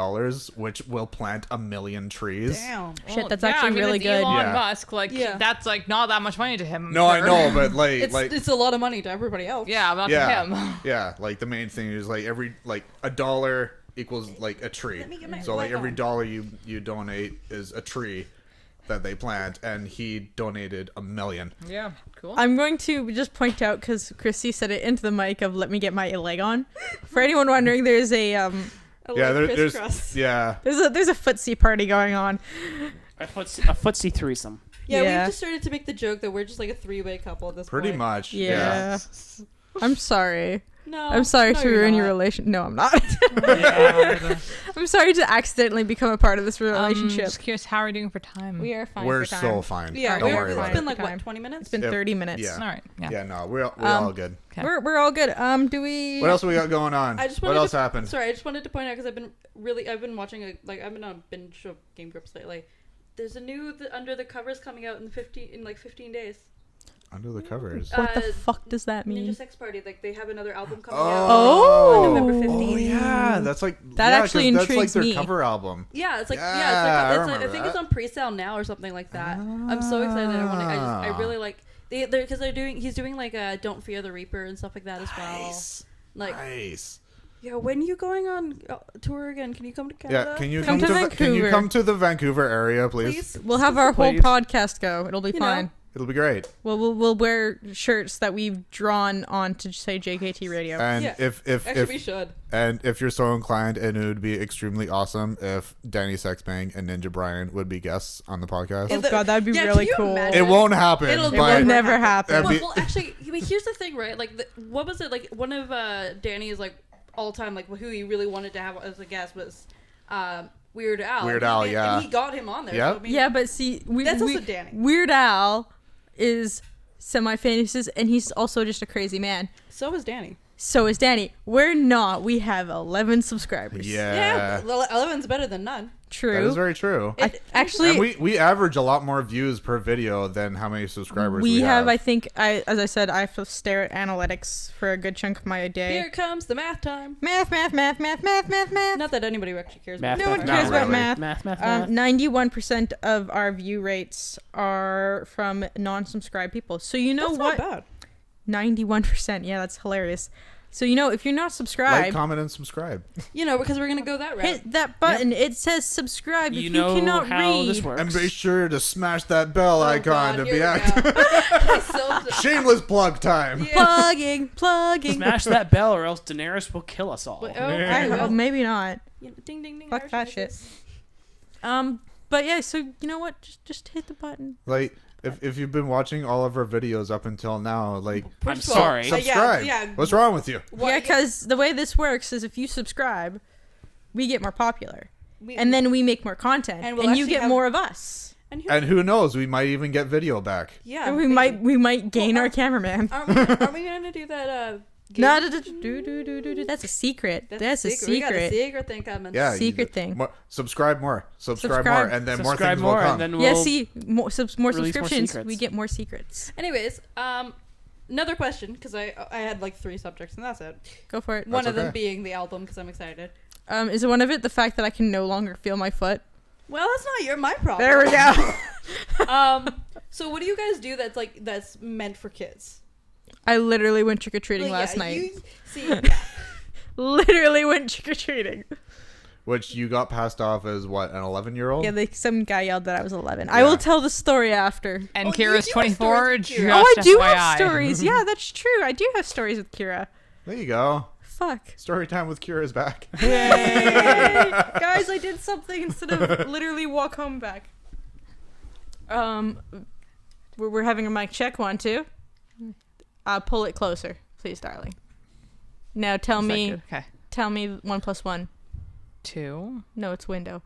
which will plant 1 million trees. Damn. Shit, that's yeah, actually I mean, really it's good. Elon Yeah. Musk, like Yeah. that's like not that much money to him. No, I Sure. know, but It's a lot of money to everybody else. Yeah, but not yeah, to him. yeah. Like the main thing is like every like $1 equals like a tree. Let me get my So like light every on. dollar you donate is a tree that they plant, and he donated 1 million. Yeah, cool. I'm going to just point out, because Chrissy said it into the mic of "Let me get my leg on." For anyone wondering, there's a I Yeah, like there's crisscross. yeah. there's a footsie party going on. A footsie threesome. Yeah, Yeah. we've just started to make the joke that we're just like a three-way couple at this Pretty point. much. Yeah. I'm sorry. No, I'm sorry no, to you're ruin your not. relation. No, I'm not. Yeah. I'm sorry to accidentally become a part of this relationship. Just curious, how are we doing for time? We are fine. We're for time. so fine. Yeah, Don't we're worry it's about been it. like Time. what, 20 minutes? It's been Yep. 30 minutes. Yeah. All right. Yeah. Yeah, no, we're all good. Okay. We're all good. Do we? What else we got going on? I just What wanted else to, happened? Sorry, I just wanted to point out because I've been watching I've been on a binge of Game Grumps lately. There's a new Under the Covers coming out in 15 days. Under the covers. What the Uh, fuck does that mean? Ninja Sex Party, like they have another album coming Oh. out Oh. on November Oh 15th. yeah, that's like That yeah, actually 'cause that's like intrigues their me. cover album. Yeah, it's like Yeah, yeah, I it's like I remember think it's that. on pre-sale now or something like that. I'm so excited. I really like because he's doing like Don't Fear the Reaper and stuff like that as well. Nice. Like Nice. yeah, when are you going on tour again? Can you come to Canada? Yeah, can you Come come, to to can you Vancouver. come to the Vancouver area, please? please? We'll have our whole Please. podcast go. It'll be You know. fine. It'll be great. We'll wear shirts that we've drawn on to say JKT Radio. And Yeah. if Actually, we should. and if you're so inclined, and it would be extremely awesome if Danny Sexbang and Ninja Brian would be guests on the podcast. Oh god, that'd be Yeah, really can you cool. imagine? It won't happen, It'll It but will never happen. That'd Well, be- well, actually, here's the thing, right? Like, what was it? Like, one of Danny's like all time, like who he really wanted to have as a guest was Weird Al. Weird And Al, he- yeah. And he got him on there. Yep. So, I mean, Yeah, but see, That's also Danny. Weird Al is semi-famous, and he's also just a crazy man. So is Danny. So is Danny. We're not. We have 11 subscribers. yeah, well, 11's better than none. True. that is very true. Actually, And we average a lot more views per video than how many subscribers we have. I think as I said, I have to stare at analytics for a good chunk of my day. Here comes the math time. Math. Not that anybody actually cares about No one Not cares about really. math. Math. 91% of our view rates are from non-subscribed people. So you know That's what? not bad. 91%. Yeah, that's hilarious. So you know, if you're not like, subscribed, comment, and subscribe. You know, because we're gonna go that route. hit that button. It says subscribe. You if know you cannot how read, this works. And be sure to smash that bell Oh, icon God, to here be we active. go. Shameless plug time. Yeah. plugging. Smash that bell, or else Daenerys will kill us all. But, Well, maybe not. Ding ding ding. Fuck Irish that shit. noises. But yeah. So you know what? Just hit the button. Like, if you've been watching all of our videos up until now, like, I'm First of all, sorry. subscribe. yeah. What's wrong with you? Yeah, because the way this works is if you subscribe, we get more popular, We- and then we make more content, And and, we'll you actually get have- more of us. And who knows? We might even get video back. yeah, And we maybe. might gain Well, our cameraman. Aren't we gonna do that? No, game? that's a secret. That's a We got a secret. secret thing coming. Yeah, Secret thing. Subscribe more, subscribe Subscribe. more, and then Subscribe more things more, will come. and then we'll Yeah, see, more release more subscriptions, secrets. we get more secrets. Anyways, another question because I had like 3 subjects and that's it. Go for it. One That's of them okay. being the album because I'm excited. Is one of it the fact that I can no longer feel my foot? Well, that's not my problem. There we go. So what do you guys do that's meant for kids? I literally went trick-or-treating last night. Literally went trick-or-treating. Which you got passed off as what, an 11-year-old? Yeah, some guy yelled that I was 11. I will tell the story after. And Oh, Kira's you do have 24. stories with Kira. I do FYI. have stories. Yeah, that's true. I do have stories with Kira. There you go. Fuck. Story time with Kira's back. Hey, guys, I did something instead of literally walk home back. We're having a mic check. 1, 2. Pull it closer, please, darling. Now tell me. Okay. Tell me 1 + 1. 2. No, it's window.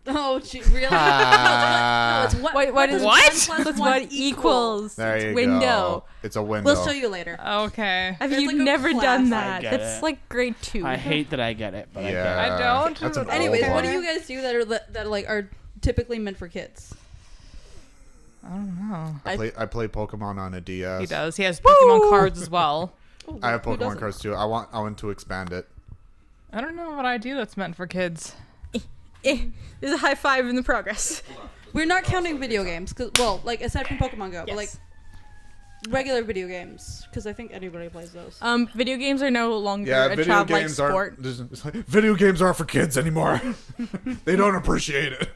Oh, really? No, it's what? What is what? That's what equals. There It's you window. go. It's a window. We'll show you later. Okay. Have There's you like a never class. done I that? get That's it. like grade 2. I hate that I get it, but Yeah. I don't. That's an Anyways, old what do one. you guys do that are typically meant for kids? I don't know. I play Pokemon on a DS. He does. He has Pokemon cards as well. Oh, I have who Pokemon doesn't? cards too. I want to expand it. I don't know what I do that's meant for kids. There's a high five in the progress. We're not counting video games, aside from Pokemon Go, but Yes. regular video games, because I think anybody plays those. Video games are no longer Yeah, a video childlike games sport. aren't. It's like, video games aren't for kids anymore. They don't appreciate it.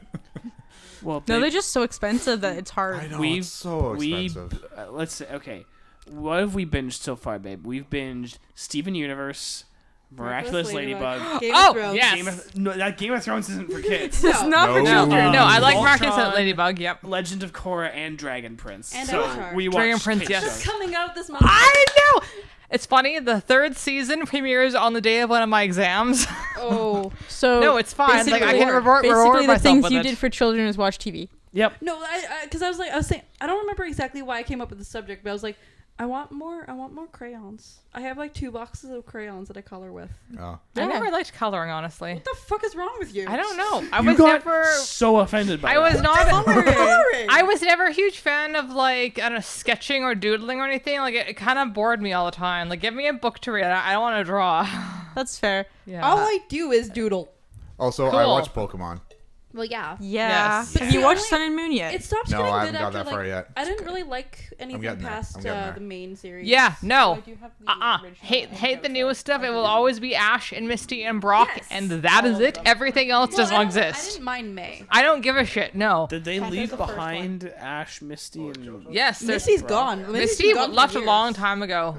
Well, No, they're just so expensive that it's hard. I know We've- it's so expensive. Let's say, okay, what have we binged so far, babe? We've binged Steven Universe, Miraculous Ladybug. Game Oh, of Thrones. yes. That Game of Thrones isn't for kids. It's not for No. children. No, I like Voltron, Miraculous Ladybug. Yep. Legend of Korra and Dragon Prince. And so Avatar. we Dragon watched Prince, kids yes. Just shows. coming out this month. I know. It's funny. The 3rd season premieres on the day of one of my exams. Oh. So No, it's fine. Like, I can reward basically the myself things with you it. did for children is watch TV. Yep. No, because I was saying, I don't remember exactly why I came up with the subject, but I was like, I want more crayons. I have like 2 boxes of crayons that I color with. Oh. I never liked coloring, honestly. What the fuck is wrong with you? I don't know. I You was got never. so offended by I was that. not. Coloring. I was never a huge fan of like I don't know, sketching or doodling or anything. Like it kind of bored me all the time. Like give me a book to read. I don't want to draw. That's fair. Yeah. All I do is doodle. Also, I Cool. watch Pokemon. Well, yeah. Yeah. Yes. Have you See, watched only- Sun and Moon yet? It stops No, getting I good haven't got after that like far yet. I didn't really like anything getting there. past I'm getting there. the main series. Yeah. So No. I do have the original Hate the and newest stuff. It will always be Ash and Misty and Brock, Yes. and that is All of it. them. Everything else Well, doesn't I exist. didn't mind May. I don't give a shit. No. Did they I leave heard the first behind Ash, Misty, and Yes. There's Misty's gone. Misty gone for left a years. long time ago,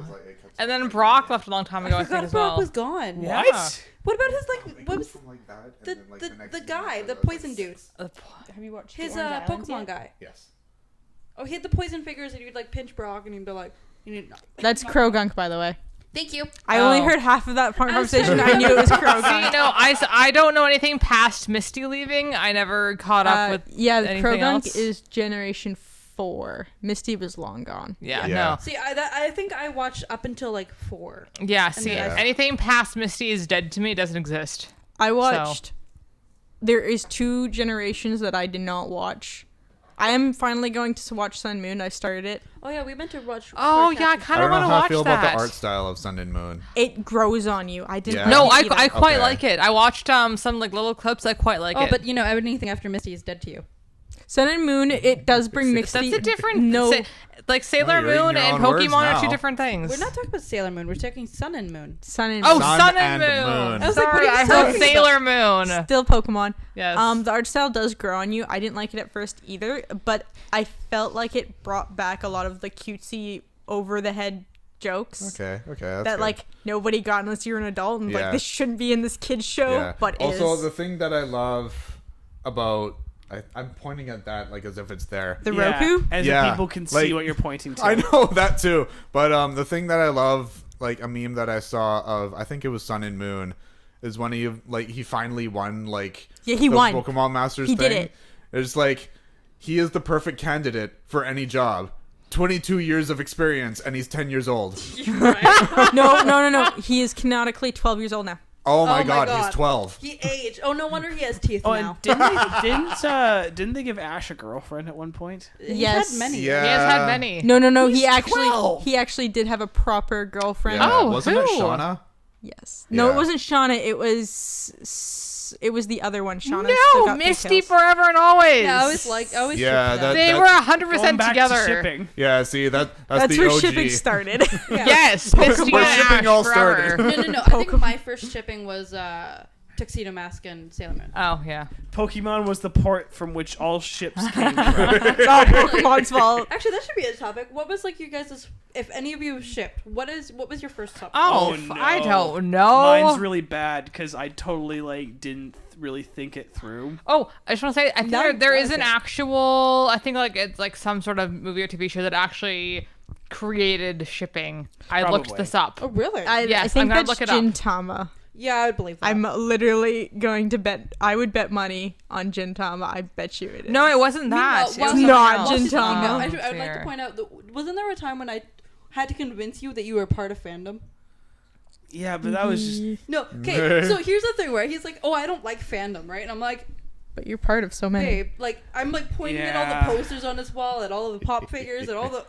and then Brock left a long time ago. I I think forgot as Brock well. was gone. Yeah. what? What about his what was the guy, the poison dude? Have you watched His the Orange Islands Pokemon yet? guy. Yes. Oh, he had the poison figures and you'd like pinch Brock and he'd be like, you need. That's Krogunk, by the way. Thank you. I only Oh. heard half of that part I was conversation. trying I knew it was Krogunk. See, no, I don't know anything past Misty leaving. I never caught up with yeah, the anything Krogunk else. is Generation 4. Misty was long gone. Yeah, Yeah. See, I think I watched up until like 4. no. Yeah, see, Yeah. anything past Misty is dead to me. It doesn't exist. I watched. There is 2 generations that I did not watch. I am finally going to watch Sun and Moon. I started it. Oh yeah, we meant to watch. Oh, first yeah, I half. kind I of don't want know to how I watch feel that. about the art style of Sun and Moon. It grows on you. I didn't. Yeah. like No, it I either. quite Okay. like it. I watched some like little clips. I quite like Oh, it. but you know, anything after Misty is dead to you. Sun and Moon. It does bring mixed. that's a different. No, like Sailor you're eating Moon your and own words Pokemon are two now. different things. We're not talking about Sailor Moon. We're talking Sun and Moon. Sun and Oh, Moon. Sun and and Moon. Moon. I was like, what Sorry, are you I heard talking about? Sailor Moon. Still Pokemon. Yes. The art style does grow on you. I didn't like it at first either, but I felt like it brought back a lot of the cutesy, over the head jokes Okay, that's that good. like nobody got unless you're an adult, and Yeah. like this shouldn't be in this kid's show, Yeah. but also is. the thing that I love about I'm pointing at that like as if it's there. The Roku? As Yeah, if people can see like, what you're pointing to. I know that too, but the thing that I love, like a meme that I saw of, I think it was Sun and Moon, is when he finally won like Yeah, he the won. Pokemon Masters He thing. did it. It's like he is the perfect candidate for any job. 22 years of experience and he's 10 years old. No. He is canonically 12 years old now. Oh my, Oh my god, God. he's 12. He aged. Oh, no wonder he has teeth Oh, now. and didn't they give Ash a girlfriend at one point? He's Yes. had many. Yeah. He has had many. No. He's He 12. actually did have a proper girlfriend. Yeah. Oh, wasn't it who? Shauna? Yes. No, Yeah. it wasn't Shauna. It was it was the other one. Shauna No, still got Misty pigtails. forever and always. Yeah, I always shipped Yeah, that. They were That's 100% Going back together. to shipping. Yeah, see that's That's the where OG. shipping started. Yeah. Yes, Misty Where and shipping Ash all forever. started. No. I think my first shipping was Tuxedo Mask and Sailor Moon. Oh yeah. Pokemon was the port from which all ships came from. It's all Pokemon's fault. Actually, that should be a topic. What was like you guys'? If any of you shipped, what was your first topic? Oh, Oh, no. I don't know. Mine's really bad because I totally like didn't really think it through. Oh, I just want to say, I think No, there is okay. an actual. I think like it's like some sort of movie or TV show that actually created shipping. I looked Probably. this up. Oh, really? I Yes, think I'm gonna that's look it up. Gintama. Yeah, I would believe that. I'm literally going to bet. I would bet money on Gintama. I bet you it is. No, it wasn't that. Meanwhile, It while was not something else. While she's Gintama. speaking, Oh, I would like to Fair. point out that wasn't there a time when I had to convince you that you were part of fandom? Yeah, but that was just No. Okay. So here's the thing where he's like, "Oh, I don't like fandom," right? And I'm like, But you're part of so many. "Babe, like I'm like pointing at all Yeah. the posters on his wall, at all of the pop figures, at all the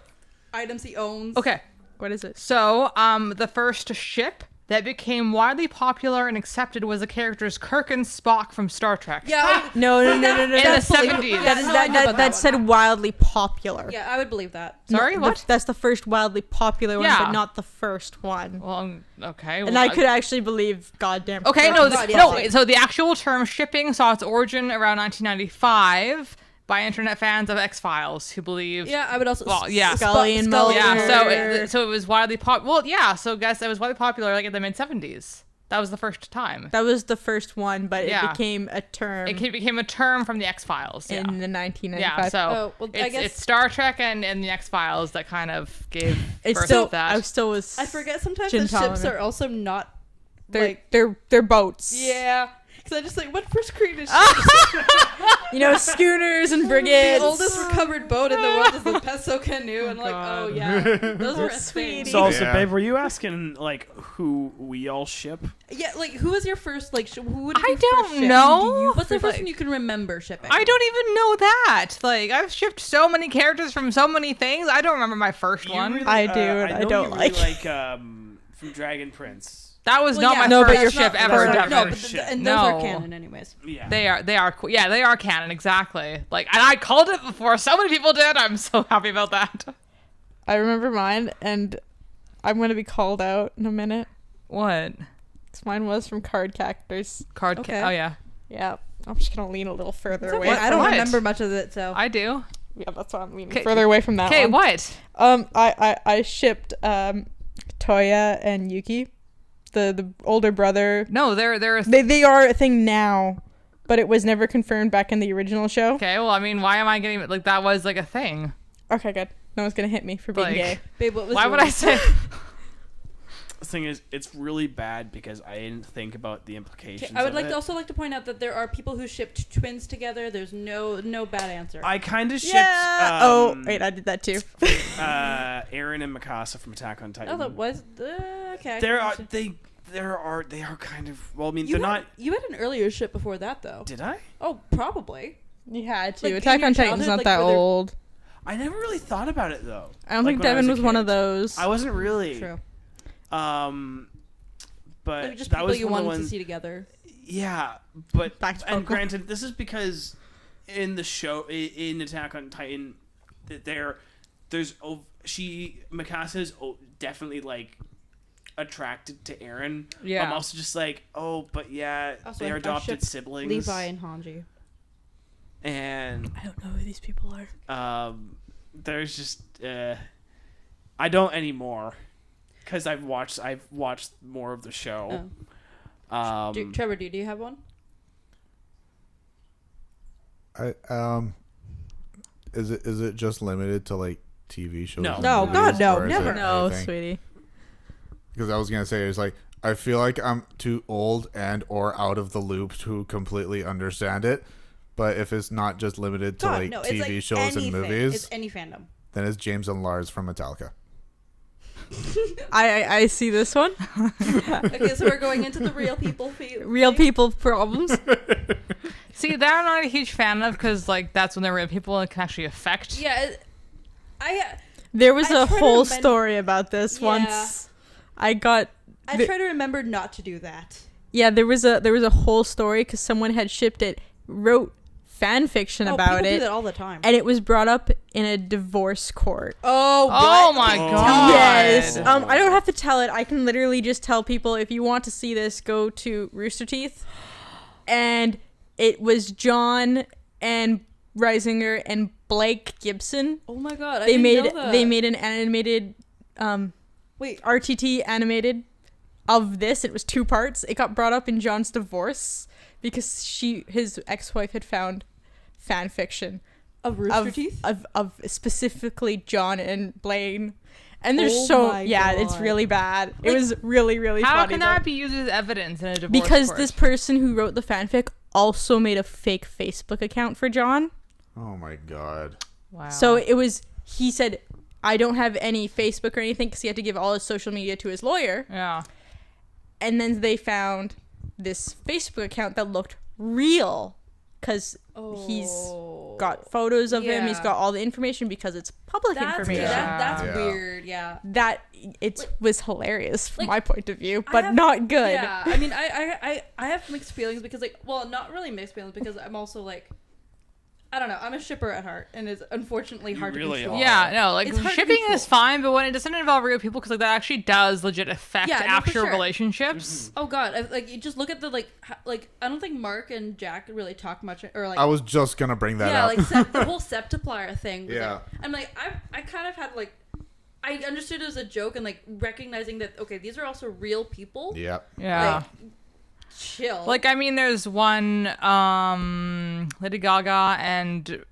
items he owns." Okay, What is it? so the first ship that became widely popular and accepted was the characters Kirk and Spock from Star Trek. Yeah. No. In the That's 70s. That is No, I know about that that said one. wildly popular. Yeah, I would believe that. Sorry, No, what? That's the first wildly popular one, Yeah. but not the first one. Well, okay. And well, I could actually believe goddamn. Okay, Kirk no, was God, yeah. no. So the actual term shipping saw its origin around 1995 by internet fans of X-Files who believed. Yeah, I would also. Well, yeah. Scully and Mulder. Yeah, so it was widely Well, yeah. So guess it was widely popular like in the mid 70s. That was the first time. That was the first one, but Yeah. it became a term It became a term from the X-Files. Yeah. in the 1995. Yeah, so Oh, well, I it's, guess- it's Star Trek and the X-Files that kind of gave It's birth still, to that. I still was. I forget sometimes the Gintama. ships are also not They're like. they're boats. Yeah. Because I just like, what first created You know, schooners and the brigands. oldest recovered boat in the world is the Peso canoe, and like, oh God. yeah, those were a thing. so. Also, Yeah. babe, were you asking like who we all ship? Yeah, like who was your first like? Who would I you first don't ship? know. What's the first Like- one you can remember shipping? I don't even know that. Like I've shipped so many characters from so many things. I don't remember my first You one. really- I do, and I know don't you like. really like from Dragon Prince. That was Well, not yeah, my No, but first your ship first- ever. no, No, definitely. but and those are No. canon anyways. Yeah. They are cool. Yeah, they are canon exactly. Like, and I called it before so many people did. I'm so happy about that. I remember mine, and I'm gonna be called out in a minute. What 'Cause mine was from card characters. card? Okay. Oh yeah, Yeah, I'm just gonna lean a little further It's away. okay. I don't What? remember much of it, so I do. Yeah, that's why I'm leaning 'Kay. further away from that Okay, one. what? I shipped Toya and Yuki, the older brother. No, they're They are a thing now, but it was never confirmed back in the original show. okay. Well, I mean, why am I getting like that was like a thing? Okay, good. No one's gonna hit me for being Like, gay. babe, what was Why would I yours? say? The thing is, it's really bad because I didn't think about the implications. I would of like it. to also like to point out that there are people who shipped twins together. There's no bad answer. I kind of shipped. Yeah. Oh, wait, I did that too. Aaron and Mikasa from Attack on Titan. oh, that was okay. There are they are kind of well. I mean, You they're had, not. You had an earlier ship before that though. Did I? Oh, probably. You had to. Like, in Attack your on Titan's childhood, not like, that were there- old. I never really thought about it though. I don't Like, think when I Devin a was one kid. of those. I wasn't really. True. But Like just that people was you one of the wanted to ones. see together. Yeah, but Back to and Pokemon. granted, this is because in the show in Attack on Titan, Mikasa is definitely like attracted to Eren. Yeah. I'm also just like, oh, but yeah, Also, they're I adopted shipped siblings. Levi and Hanji. And I don't know who these people are. there's just I don't anymore because I've watched more of the show. Oh. Trevor, do you have one? Is it just limited to like TV shows? No. and No, movies, God, no, or is never. it No, anything? sweetie. Because I was gonna say it's like I feel like I'm too old and or out of the loop to completely understand it. But if it's not just limited to God, like no, it's TV like shows anything. and movies, It's any fandom. then it's James and Lars from Metallica. I see this one. Okay, so we're going into the real people field. Real people problems. See, that I'm not a huge fan of because like that's when they're real people and it can actually affect. Yeah, There was I a try to whole amend- story about this Yeah. once. I got. I the- try to remember not to do that. Yeah, there was a whole story because someone had shipped it, wrote fan fiction about people it, do that all the time. and it was brought up in a divorce court. Oh my god. Yes. I don't have to tell it. I can literally just tell people, if you want to see this, go to Rooster Teeth. And it was John and Reisinger and Blake Gibson. Oh my god. They made an animated Wait. RTT animated of this. It was 2 parts. It got brought up in John's divorce because his ex-wife had found fan fiction Of Rooster Teeth? of specifically John and Blaine. And there's it's really bad. It was really, really funny. How can that be used as evidence in a divorce because court? this person who wrote the fanfic also made a fake Facebook account for John. Oh my god. Wow. So he said, I don't have any Facebook or anything because he had to give all his social media to his lawyer. Yeah. And then they found this Facebook account that looked real because he's got photos of him. He's got all the information because it's public information. That's weird. Yeah. That was hilarious from my point of view, but not good. Yeah. I mean, I have mixed feelings because not really mixed feelings because I'm also like, I don't know. I'm a shipper at heart, and it's unfortunately hard to control. Yeah, no, like shipping is fine, but when it doesn't involve real people, because that actually does legit affect actual relationships. Mm-hmm. Oh god, you just look at the I don't think Mark and Jack really talk much, or I was just gonna bring that up. Yeah, the whole Septiplier thing. Yeah. I'm like, I kind of had I understood it as a joke and recognizing that these are also real people. Yeah. Yeah. Chill. I mean, there's one Lady Gaga and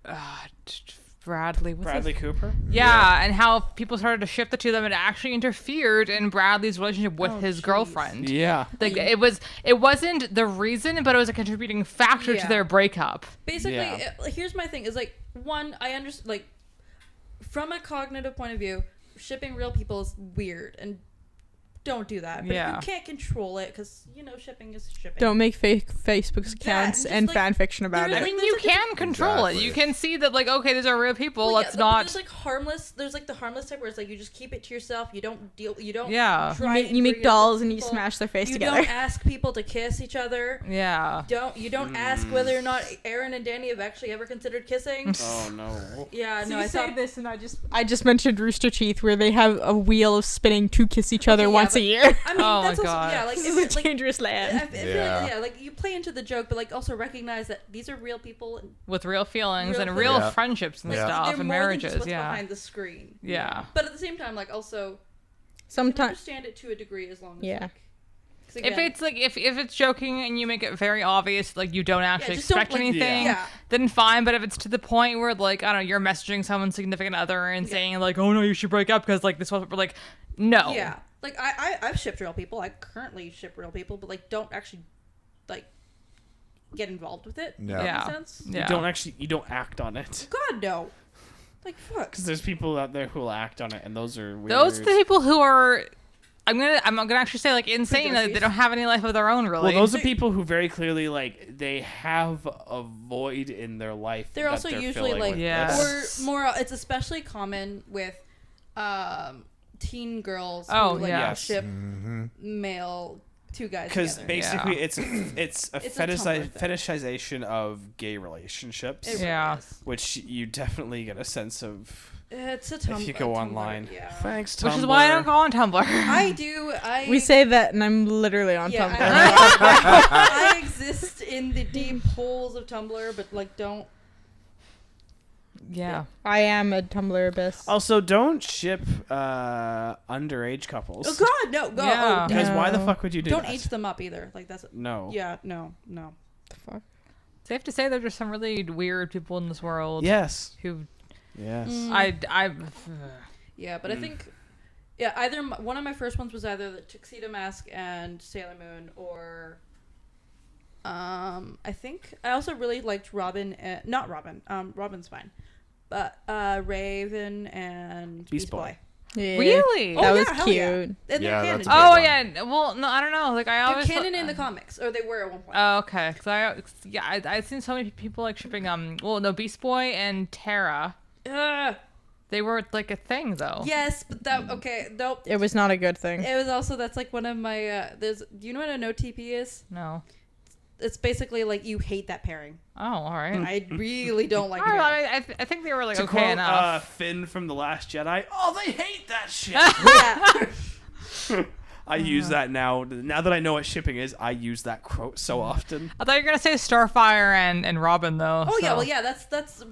Bradley Cooper. Yeah, and how people started to ship the two of them, and it actually interfered in Bradley's relationship with his girlfriend. Yeah, it wasn't the reason, but it was a contributing factor to their breakup. Basically, here's my thing: is one, I understand from a cognitive point of view, shipping real people is weird and. Don't do that. But if you can't control it, because shipping is shipping. Don't make fake Facebook accounts and fan fiction about it. I mean, you can control it. You can see that, okay, these are real people. Let's not. There's harmless. There's the harmless type where it's you just keep it to yourself. You don't deal. You don't. Yeah. You make dolls and you smash their face together. You don't ask people to kiss each other. Yeah. You don't ask whether or not Aaron and Danny have actually ever considered kissing. Oh no. Yeah. So no. I saw this, and I just mentioned Rooster Teeth, where they have a wheel of spinning to kiss each other once a year. I mean, oh that's my god! Also, this is a dangerous land. I feel you play into the joke, but also recognize that these are real people with real feelings and real friendships and stuff and marriages. Than just what's behind the screen. Yeah. But at the same time, also, sometimes understand it to a degree as long as again, if it's if it's joking and you make it very obvious, you don't actually expect anything, then fine. But if it's to the point where I don't know, you're messaging someone's significant other and saying oh no, you should break up because this was no. Yeah. I've shipped real people. I currently ship real people, but don't actually get involved with it. Yeah. That makes sense? Yeah. You don't act on it. God no. Fuck. Because there's people out there who will act on it, and those are weird. Those are the people who are. I'm gonna actually say insane that they don't have any life of their own, really. Well, those are people who very clearly they have a void in their life. They're also usually or more. It's especially common with teen girls who ship male two guys together. Because basically it's a fetishization of gay relationships. It really is. Which you definitely get a sense of. It's a Tumblr. If you go online. Yeah. Thanks, Tumblr. Which is why I don't go on Tumblr. I do. We say that, and I'm literally on Tumblr. I exist in the deep holes of Tumblr, but don't. Yeah. I am a Tumblr abyss. Also, don't ship underage couples. Oh God, no, go. Yeah. Because why the fuck would you do that? Don't age them up either. That's no. Yeah, no. The fuck. Safe to say, there's just some really weird people in this world. Yes. Who. Yes. Yeah, but I think. Yeah, either one of my first ones was either the Tuxedo Mask and Sailor Moon, or. I think I also really liked Robin. Not Robin. Robin's fine. But Raven and Beast Boy. Yeah. Really? That was hell cute. Yeah. And they're canon. that's Oh one. yeah. Well, no, I don't know. I always they're canon in the comics, or they were at one point. Oh, okay. Because I've seen so many people shipping Beast Boy and Terra. They were like a thing, though. Yes, but that okay. Nope. It was not a good thing. It was also that's like one of my. Do you know what a no TP is? No. It's basically like you hate that pairing. Oh, all right. I really don't like All it. right, I think they were like To okay quote enough. Finn from The Last Jedi, oh, they hate that shit. Yeah. I use that now. Now that I know what shipping is, I use that quote so often. I thought you were gonna say Starfire and Robin though. Oh yeah, so- well yeah, that's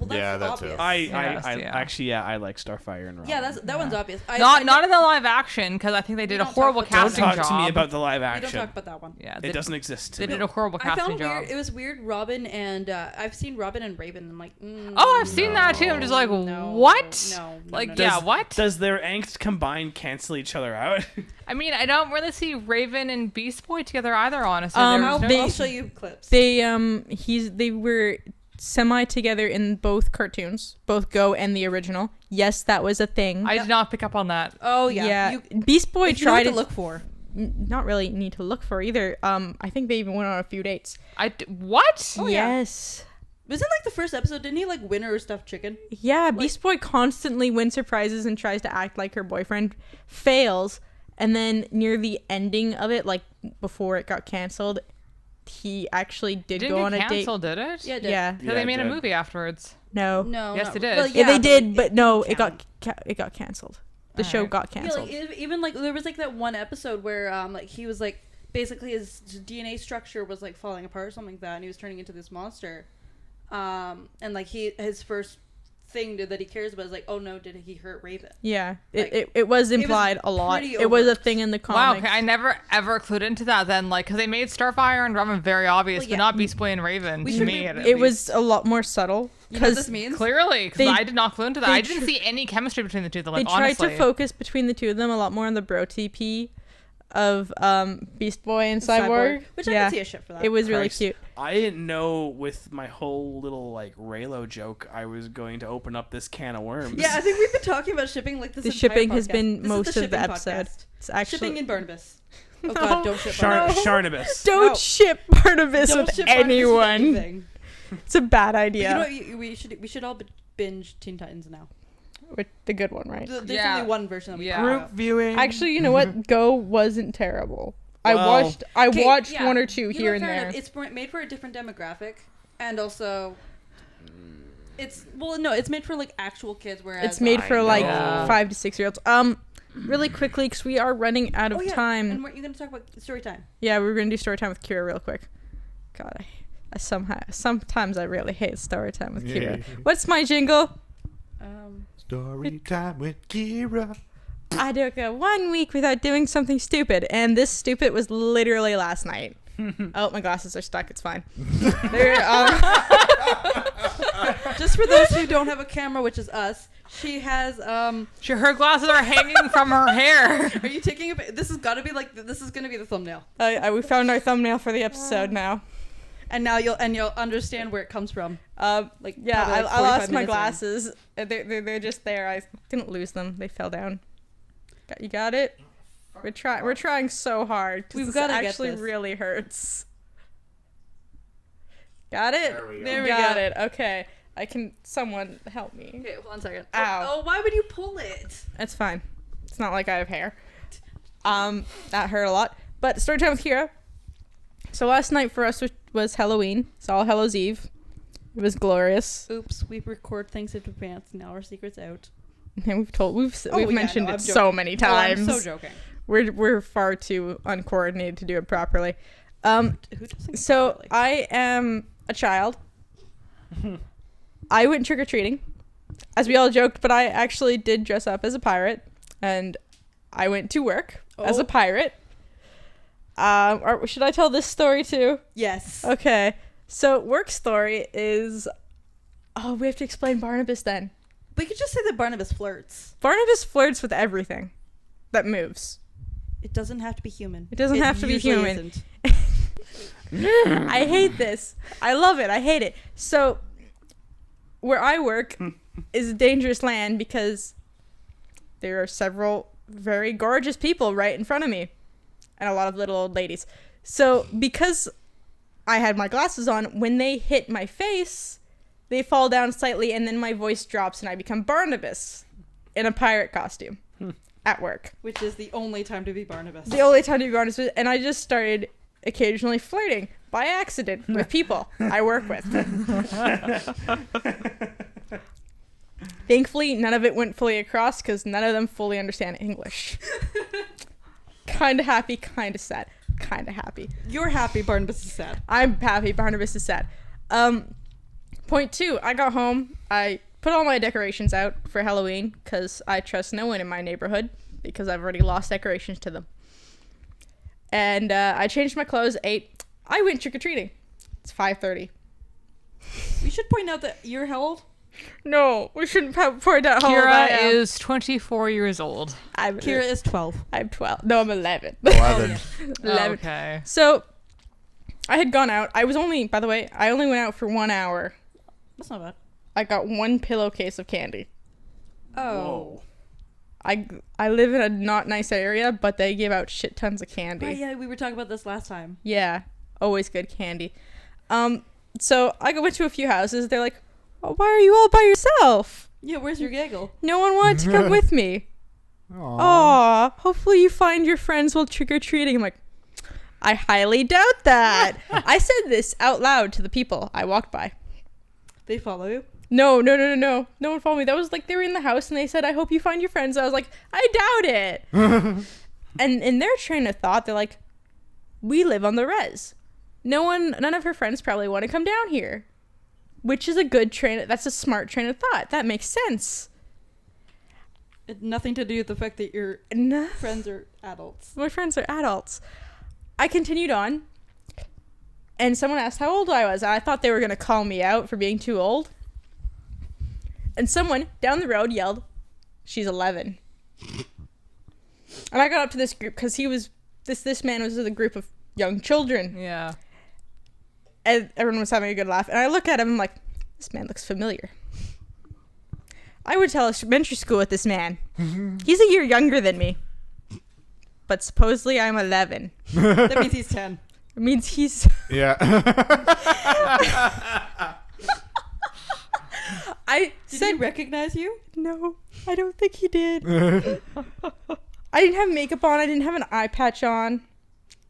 Yeah, that obvious. too. I like Starfire and Robin. Yeah, that one's obvious. Not in the live action because I think they did a don't horrible talk about- Don't casting talk job. to me about the live We action. don't talk about that one. Yeah, It doesn't exist. They did a horrible I casting found job. weird. It was weird. Robin and I've seen Robin and Raven. I'm like, Oh, I've seen that too. I'm just like, no, what? no, like, no. yeah, what? Does their angst combined cancel each other out? I mean, I don't really see Raven and Beast Boy together either. Honestly, I'll show you clips. They were semi together in both cartoons, both Go and the original. Yes, that was a thing. I did not pick up on that. Oh yeah. You, Beast Boy if you know what tried to look for. Not really need to look for either. I think they even went on a few dates. What? Oh, yeah. Yes. Wasn't like the first episode? Didn't he like win her stuffed chicken? Yeah, Beast Boy constantly wins her prizes and tries to act like her boyfriend, fails, and then near the ending of it, like before it got canceled, he actually Didn't go get on a date. canceled, did it? Yeah, it did. Yeah. So they made a it did. movie afterwards. No. No. Yes, not- it did. well, Yeah, they but, did, like, but no, didn't it got canceled. The All show right. got Yeah, canceled. even like there was like that one episode where like he was like basically his DNA structure was like falling apart or something like that, and he was turning into this monster. And like his first thing that he cares about is like, oh no, did he hurt Raven? Yeah, Like, it was implied a lot. pretty It was a overt. thing in the Wow, comics. okay, I never ever clued into that then, like, because they made Starfire and Robin very obvious, Well, yeah. but not Beast Boy and Raven We to should me. be- at It least. was a lot more subtle You know what this because means? Clearly, because They- I did not clue into that. they I didn't tr- see any chemistry between the two. they Like, tried honestly. to focus between the two of them a lot more on the bro TP of Beast Boy and Cyborg. Which I yeah, can see a shit for that. it was really Christ. cute. I didn't know with my whole little like Raylo joke I was going to open up this can of worms. Yeah, I think we've been talking about shipping like this. The entire shipping has podcast. been This is most of the shipping episode. podcast. It's actually Shipping in Barnabas. Oh No. god, don't ship Shar- Barnabas. Sharnabas. don't No. ship Barnabas Don't with ship Barnabas with anyone. anything. It's a bad But idea. you know what? We should all binge Teen Titans now. With the good one, right? There's Yeah. only one version that we Yeah. talk Group about. viewing. Actually, you know what? Go wasn't terrible. I Well- watched Okay, yeah. one or two You know here what, and fair there. enough. It's made for a different demographic, and also, it's made for like actual kids. Whereas It's made for like know. 5 to 6 year olds. Really quickly, because we are running out of oh, yeah. time. And you're gonna talk about story time. Yeah, we're gonna do story time with Kira real quick. God, sometimes I really hate story time with Kira. Yeah. What's my jingle? Story time with Kira. I took 1 week without doing something stupid, and this stupid was literally last night. Oh, my glasses are stuck. It's fine. They're, Just for those who don't have a camera, which is us, she has Her glasses are hanging from her hair. Are you taking a? This has got to be like this is gonna be the thumbnail, we found our thumbnail for the episode now. and now you'll understand where it comes from. Like yeah, probably like I 45 lost my minutes in. glasses. They're just there. I didn't lose them. They fell down. You got it. We're trying so hard. 'Cause We've this gotta get actually this. really hurts. Got it. There we go. There we got go. it. Okay. Someone help me. Okay, hold on a second. Ow. Oh, why would you pull it? It's fine. It's not like I have hair. That hurt a lot. But story time with Kira. So last night for us was Halloween. It's All Hallows Eve. It was glorious. Oops, we record things in advance. Now our secret's out. And we've Oh, yeah, mentioned no, it I'm so joking. many Oh, I'm times. so joking. We're far too uncoordinated to do it properly. Who does things So properly? I am a child. I went trick-or-treating, as we all joked, but I actually did dress up as a pirate, and I went to work as Oh. a pirate. Or should I tell this story too? Yes. Okay. So work story is, we have to explain Barnabas then. We could just say that Barnabas flirts. Barnabas flirts with everything that moves. It doesn't have to be human. It doesn't have to be usually human. isn't. I hate this. I love it. I hate it. So, where I work is a dangerous land because there are several very gorgeous people right in front of me and a lot of little old ladies. So, because I had my glasses on, when they hit my face, they fall down slightly and then my voice drops and I become Barnabas. in a pirate costume at work. Which is the only time to be Barnabas. The only time to be honest with, and I just started occasionally flirting by accident with people I work with. Thankfully, none of it went fully across because none of them fully understand English. Kind of happy, kind of sad. Kind of happy. You're happy, Barnabas is sad. I'm happy, Barnabas is sad. Point 2, I got home. I put all my decorations out for Halloween because I trust no one in my neighborhood because I've already lost decorations to them. And I changed my clothes, ate. I went trick-or-treating. It's 5:30. We should point out that you're how old? No, we shouldn't point out how old I Kira am. is 24 years old. Kira is 12. I'm 12. No, I'm 11. 11. 11. Okay. So, I had gone out. I only went out for 1 hour. That's not bad. I got 1 pillowcase of candy. Oh. Whoa. I live in a not nice area, but they give out shit tons of candy. Right, yeah, we were talking about this last time. Yeah, always good candy. So I went to a few houses. They're like, oh, why are you all by yourself? Yeah, where's your gaggle? No one wanted to come with me. Aw, hopefully you find your friends while trick-or-treating. I'm like, I highly doubt that. I said this out loud to the people I walked by. They follow you? No. No one followed me. That was like, they were in the house and they said, I hope you find your friends. I was like, I doubt it. And in their train of thought, they're like, we live on the res. None of her friends probably want to come down here. Which is that's a smart train of thought. That makes sense. It had nothing to do with the fact that your friends are adults. My friends are adults. I continued on. And someone asked how old I was. I thought they were going to call me out for being too old. And someone down the road yelled, she's 11. And I got up to this group because this man was with a group of young children. Yeah. And everyone was having a good laugh. And I look at him, I'm like, this man looks familiar. I went to elementary school with this man. He's a year younger than me. But supposedly I'm 11. That means he's 10. It means he's... Yeah. Did he recognize you? No, I don't think he did. I didn't have makeup on. I didn't have an eye patch on.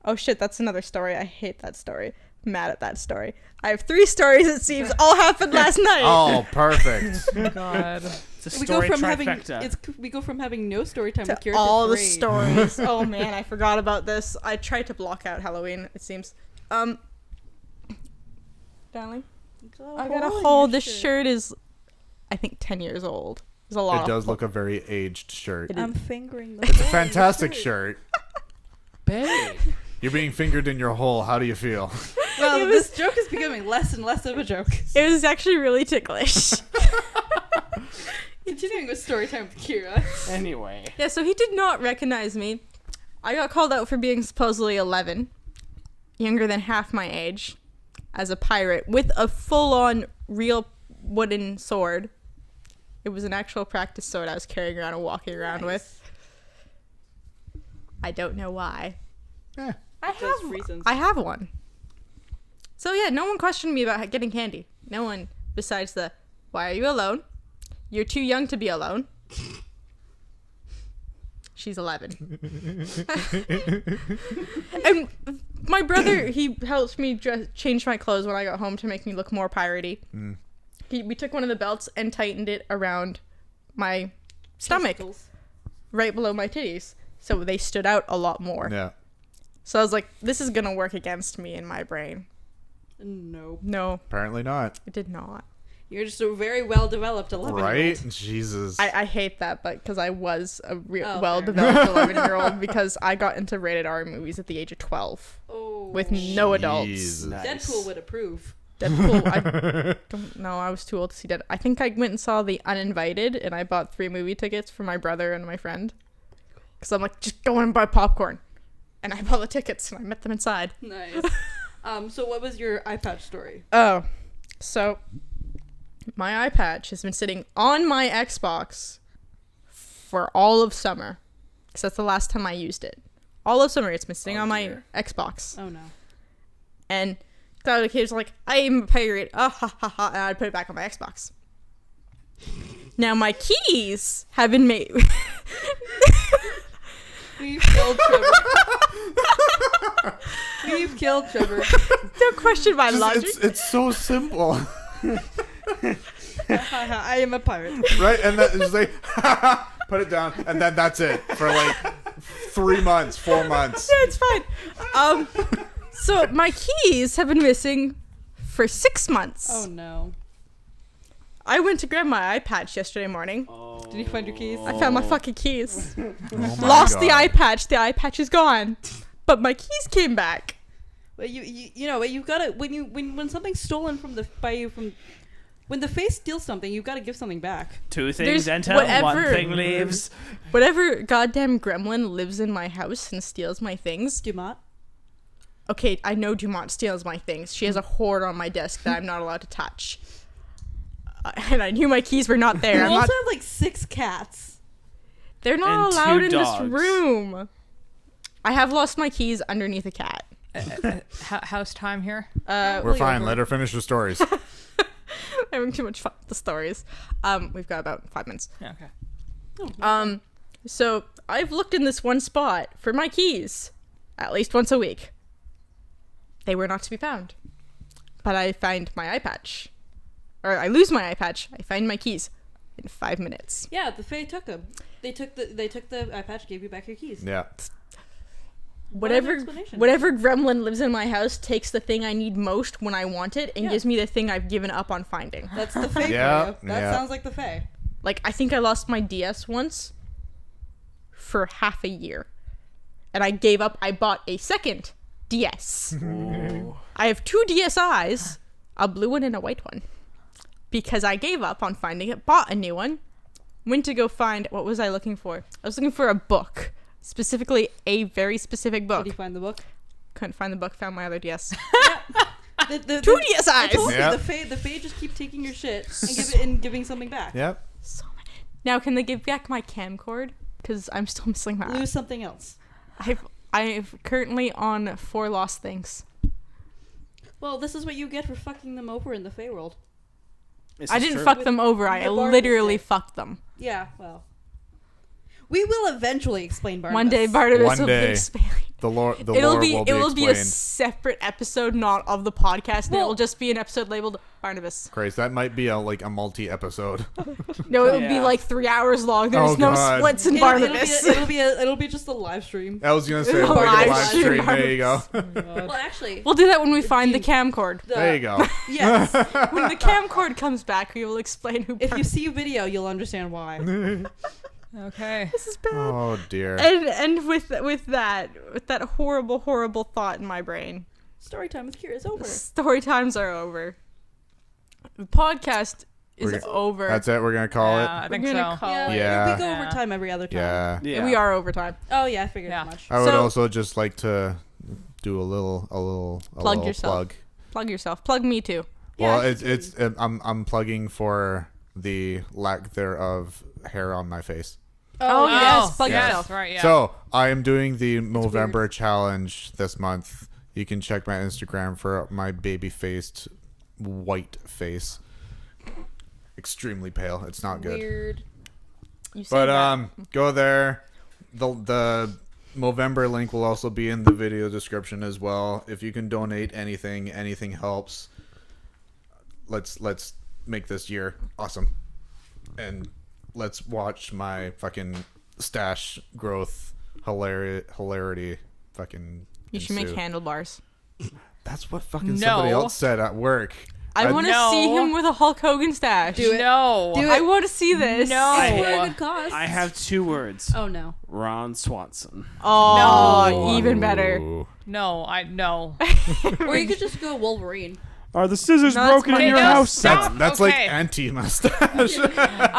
Oh shit, that's another story. I hate that story. I'm mad at that story. I have 3 stories, it seems. All happened last night. Oh, perfect. God. It's a story trifecta. We go from having no story time with To Kira all to the 3. stories. Oh man, I forgot about this. I tried to block out Halloween, it seems. Darling, I got a hole. This shirt is, I think, 10 years old. There's a lot. It does look a very aged shirt. I'm fingering the It's a fantastic shirt. Babe. You're being fingered in your hole. How do you feel? Well, this joke is becoming less and less of a joke. It was actually really ticklish. Continuing with story time with Kira. Anyway. Yeah, so he did not recognize me. I got called out for being supposedly 11, younger than half my age, as a pirate with a full-on real wooden sword. It was an actual practice sword I was carrying around and walking around with. I don't know why. I have one. So yeah, no one questioned me about getting candy. No one besides the, why are you alone? You're too young to be alone. She's 11. And my brother, he helped me change my clothes when I got home to make me look more piratey. We took one of the belts and tightened it around my stomach, right below my titties, so they stood out a lot more. Yeah. So I was like, this is gonna work against me in my brain. Nope. No, Apparently not. it did not. You're just a very well-developed 11-year-old. Right? Jesus. I hate that, but because I was a fair. well-developed 11-year-old because I got into rated R movies at the age of 12 Oh. with no adults. Jesus. Nice. Deadpool would approve. Deadpool, I don't know. I was too old to see Deadpool. I think I went and saw The Uninvited, and I bought 3 movie tickets for my brother and my friend. Because I'm like, just go in and buy popcorn. And I bought the tickets, and I met them inside. Nice. So what was your eye patch story? Oh, so my eye patch has been sitting on my Xbox for all of summer. Because that's the last time I used it. All of summer, it's been sitting on my Xbox. Oh, no. And Cloud Kids was like, I am a pirate. Ah, ha, ha, ha. And I'd put it back on my Xbox. Now my keys have been made. We've killed Trevor. We've killed Trevor. Don't question my logic. It's so simple. I am a pirate. Right? And then just like, put it down. And then that's it for like 3 months, 4 months. Yeah, it's fine. So my keys have been missing for 6 months. Oh no. I went to grab my eye patch yesterday morning. Did you find your keys? I found my fucking keys. Oh my Lost the God. eye patch. The eye patch is gone. But my keys came back. But you know, you gotta when something's stolen when the face steals something, you gotta give something back. Two There's things enter, whatever- one thing leaves. Whatever goddamn gremlin lives in my house and steals my things. Dumont. Okay, I know Dumont steals my things. She has a hoard on my desk that I'm not allowed to touch. And I knew my keys were not there. You I'm also not, have like 6 cats. they're not and allowed 2 in dogs. this room. I have lost my keys underneath a cat. How's time here? We're fine. Let her finish the stories. Having too much fun with the stories. We've got about 5 minutes. Yeah, okay. So I've looked in this one spot for my keys at least once a week. They were not to be found. But I find my eye patch. Or I lose my eye patch. I find my keys in 5 minutes. Yeah, the Fae took them. They took the eye patch, gave you back your keys. Yeah. Whatever explanation. gremlin lives in my house takes the thing I need most when I want it and Yeah. gives me the thing I've given up on finding. That's the Fae Yeah, for you. That yeah. sounds like the Fae. Like, I think I lost my DS once for half a year. And I gave up. I bought a second DS. I have 2 DSIs, a blue one and a white one. Because I gave up on finding it, bought a new one, went to go find, what was I looking for? I was looking for a book. Specifically, a very specific book. Did you find the book? Couldn't find the book, found my other DS. The 2 I told DSIs! you, Yeah. the Fae just keep taking your shit and giving something back. Yep. So many. Now, can they give back my camcord? Because I'm still missing that. Lose something else. I've currently on 4 lost things. Well, this is what you get for fucking them over in the Fae world. This I is didn't true. fuck them over. I the Barnabas literally thing. fucked them. Yeah, well. We will eventually explain Barnabas. One day, Barnabas One will day. be explaining. The lore It will be a explained. separate episode, not of the podcast. And it Well- will just be an episode labeled Barnabas. Christ, that might be a multi-episode. No, it will be Yeah. like 3 hours long. There's Oh, no God. splits in It'll Barnabas. be just a live stream. I was gonna say Live like a live stream stream. There you go. Well, actually, We'll do that when we find the camcord. There you go. Yes. When the camcord comes back, we will explain who. If you see a video, you'll understand why. Okay. This is bad. Oh dear. And with that horrible thought in my brain, Story time with Kira is over. story times are over. The podcast is We're go- over. That's it. We're gonna call Yeah, I it. think We're gonna so. call Yeah, it. Yeah. we go Yeah. overtime every other time. Yeah. Yeah. We are overtime. Oh yeah, I figured Yeah. as much. I would So- also just like to do a little Plug yourself. plug. Plug yourself. Plug me too. Well, Yeah, it's I'm plugging for the lack thereof hair on my face. Oh, yes, plug yes. yourself. Right, yeah. So I am doing the November challenge this month. You can check my Instagram for my baby-faced white face. Extremely pale. It's not good. Weird. You say But that. go there. The Movember link will also be in the video description as well. If you can donate anything helps. Let's make this year awesome. And let's watch my fucking stash growth hilarity fucking You should make ensue. handlebars. That's what fucking No. somebody else said at work. I want to No. see him with a Hulk Hogan stash. Do it. No. Do I want to see this. No. It's for a good cause. I have 2 words. Oh no. Ron Swanson. Oh, even better. Ooh. No, no. Or you could just go Wolverine. Are the scissors No, that's broken in fine. your No, house? stop. That's like Okay. anti-mustache. All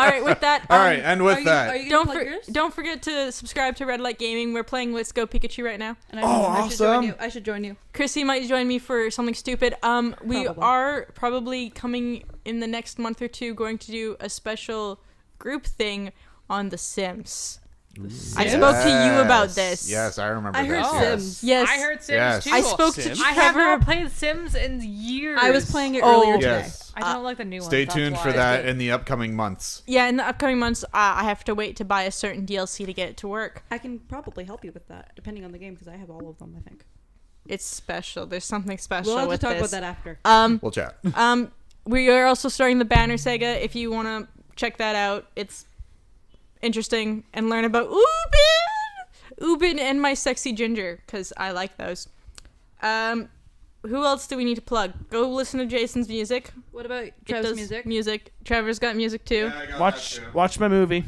right, with that. All right, and with Are that, you Don't gonna plug yours? don't forget to subscribe to Red Light Gaming. We're playing Let's Go Pikachu right now. And Oh, should join awesome. you. I should join you. Chrissy might join me for something stupid. We Probably. are probably coming in the next month or two going to do a special group thing on The Sims. I spoke to you about this. Yes, I remember I this. heard yes. Sims. Yes. I heard Sims Yes. too. I spoke to Sims? I have Trevor. not played Sims in years. I was playing it Oh. earlier today. Yes. I don't like the new one. Stay tuned for that in the upcoming months. Yeah, in the upcoming months, I have to wait to buy a certain DLC to get it to work. I can probably help you with that, depending on the game, because I have all of them, I think. It's special. There's something special We'll have with to talk this. about that after. We'll chat. We are also starting the Banner Saga. If you want to check that out, it's interesting and learn about Ubin and my sexy ginger, because I like those. Who else do we need to plug? Go listen to Jason's music. What about Trevor's music? Trevor's got music too. Yeah, Watch my movie.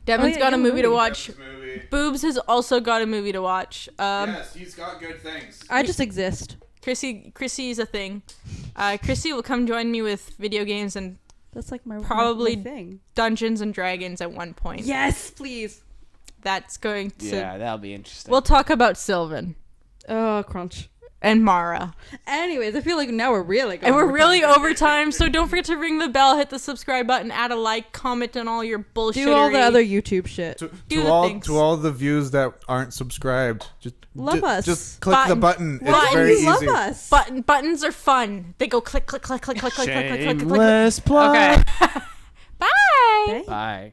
Devin's got a movie to watch. movie. Boobs has also got a movie to watch. Yes, he's got good things. I just exist. Chrissy's a thing. Chrissy will come join me with video games and That's like my probably my thing. Dungeons and Dragons at one point. Yes, please. That's going to... Yeah, that'll be interesting. We'll talk about Sylvan Oh, crunch. and Mara. Anyways, I feel like now we're really going And we're over really time. over time, so don't forget to ring the bell, hit the subscribe button, add a like, comment on all your bullshit. Do all the other YouTube shit. Do To the all things. to all the views that aren't subscribed, just Love us. Just click the button. Why It's do very you easy. love us? Buttons are fun. They go click, click, click, click, click, click, click, click, click, click, click. Shameless plug. Okay. Bye. Bye. Bye.